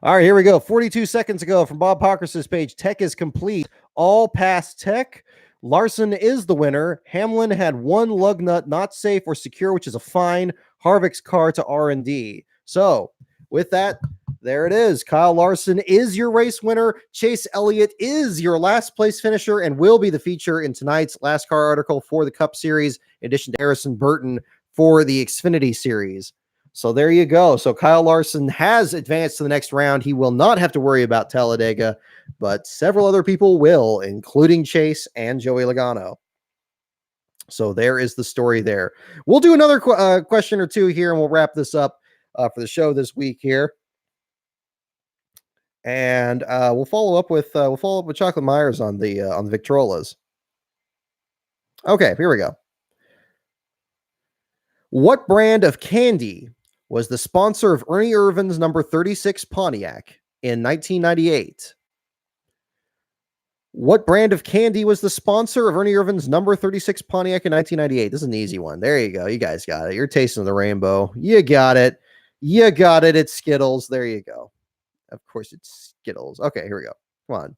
All right, here we go. 42 seconds ago from Bob Pockers's page, tech is complete. All past tech. Larson is the winner. Hamlin had one lug nut not safe or secure, which is a fine. Harvick's car to R&D. So with that, there it is. Kyle Larson is your race winner. Chase Elliott is your last place finisher and will be the feature in tonight's last car article for the Cup Series, in addition to Harrison Burton for the Xfinity Series. So there you go. So Kyle Larson has advanced to the next round. He will not have to worry about Talladega, but several other people will, including Chase and Joey Logano. So there is the story there. We'll do another question or two here, and we'll wrap this up for the show this week here. And we'll follow up with Chocolate Myers on the Victrolas. Okay, here we go. What brand of candy was the sponsor of Ernie Irvan's number 36 Pontiac in 1998? What brand of candy was the sponsor of Ernie Irvan's number 36 Pontiac in 1998? This is an easy one. There you go. You guys got it. You're tasting the rainbow. You got it. You got it. It's Skittles. There you go. Of course, it's Skittles. Okay, here we go. Come on.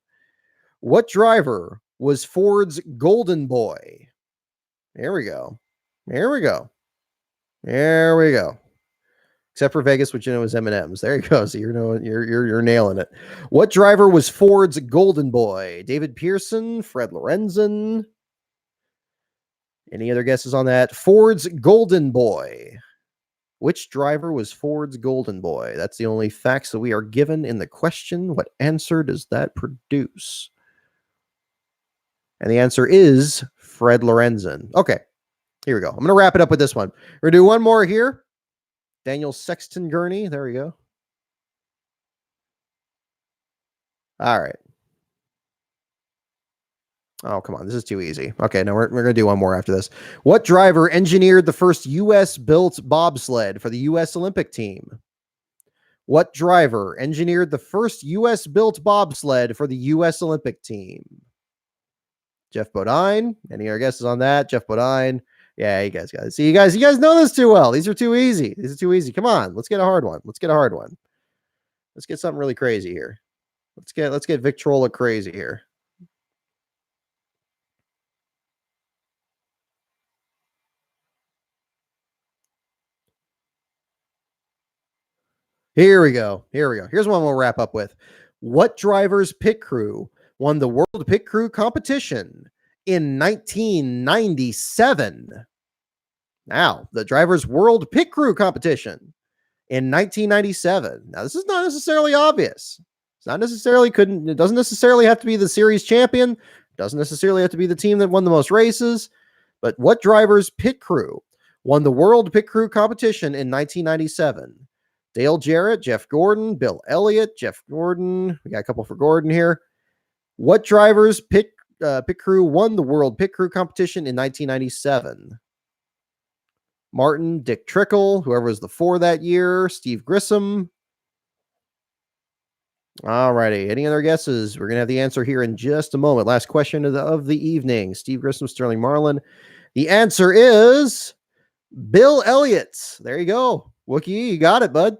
What driver was Ford's Golden Boy? There we go. There we go. There we go. Except for Vegas, which was M&M's. There you go. So you're nailing it. What driver was Ford's Golden Boy? David Pearson, Fred Lorenzen. Any other guesses on that? Ford's Golden Boy. Which driver was Ford's Golden Boy? That's the only facts that we are given in the question. What answer does that produce? And the answer is Fred Lorenzen. Okay, here we go. I'm going to wrap it up with this one. We're going to do one more here. Daniel Sexton Gurney. There we go. All right. Oh, come on. This is too easy. Okay, no, we're going to do one more after this. What driver engineered the first U.S.-built bobsled for the U.S. Olympic team? What driver engineered the first U.S.-built bobsled for the U.S. Olympic team? Jeff Bodine. Any other guesses on that? Jeff Bodine. Yeah, you guys got it. See, you guys know this too well. These are too easy. These are too easy. Come on, let's get a hard one. Let's get a hard one. Let's get something really crazy here. Let's get Victrola crazy here. Here we go. Here we go. Here's one we'll wrap up with. What driver's pit crew won the World Pit Crew competition in 1997? Now, the driver's World Pit Crew competition in 1997. Now, this is not necessarily obvious. It's not necessarily it doesn't necessarily have to be the series champion. It doesn't necessarily have to be the team that won the most races. But what driver's pit crew won the World Pit Crew competition in 1997? Dale Jarrett, Jeff Gordon, Bill Elliott, Jeff Gordon. We got a couple for Gordon here. What driver's pit crew won the World Pit Crew competition in 1997? Martin, Dick Trickle, whoever was the 4 that year, Steve Grissom. All righty. Any other guesses? We're going to have the answer here in just a moment. Last question of the evening. Steve Grissom, Sterling Marlin. The answer is Bill Elliott. There you go. Wookie, you got it, bud.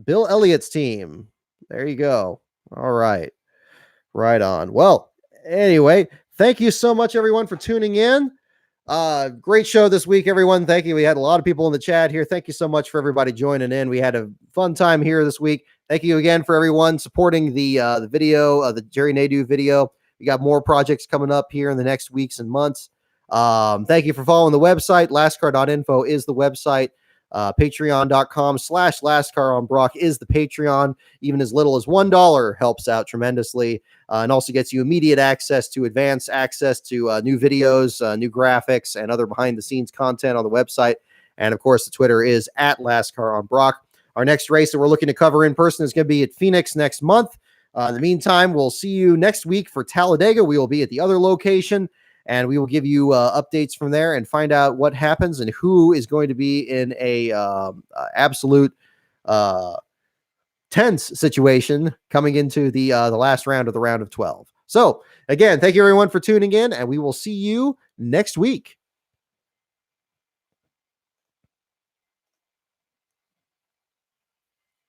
Bill Elliott's team. There you go. All right. Right on. Well, anyway, thank you so much, everyone, for tuning in. Great show this week, everyone. Thank you. We had a lot of people in the chat here. Thank you so much for everybody joining in. We had a fun time here this week. Thank you again for everyone supporting the video, the Jerry Nadeau video. We got more projects coming up here in the next weeks and months. Thank you for following the website. Lastcar.info is the website. Patreon.com/lastcaronbrock is the Patreon. Even as little as $1 helps out tremendously, and also gets you immediate access to advanced access to new videos, new graphics, and other behind-the-scenes content on the website. And of course, the Twitter is at LastCarOnBrock. Our next race that we're looking to cover in person is going to be at Phoenix next month. In the meantime, we'll see you next week for Talladega. We will be at the other location, and we will give you updates from there and find out what happens and who is going to be in a absolute tense situation coming into the last round of the round of 12. So again, thank you everyone for tuning in, and we will see you next week.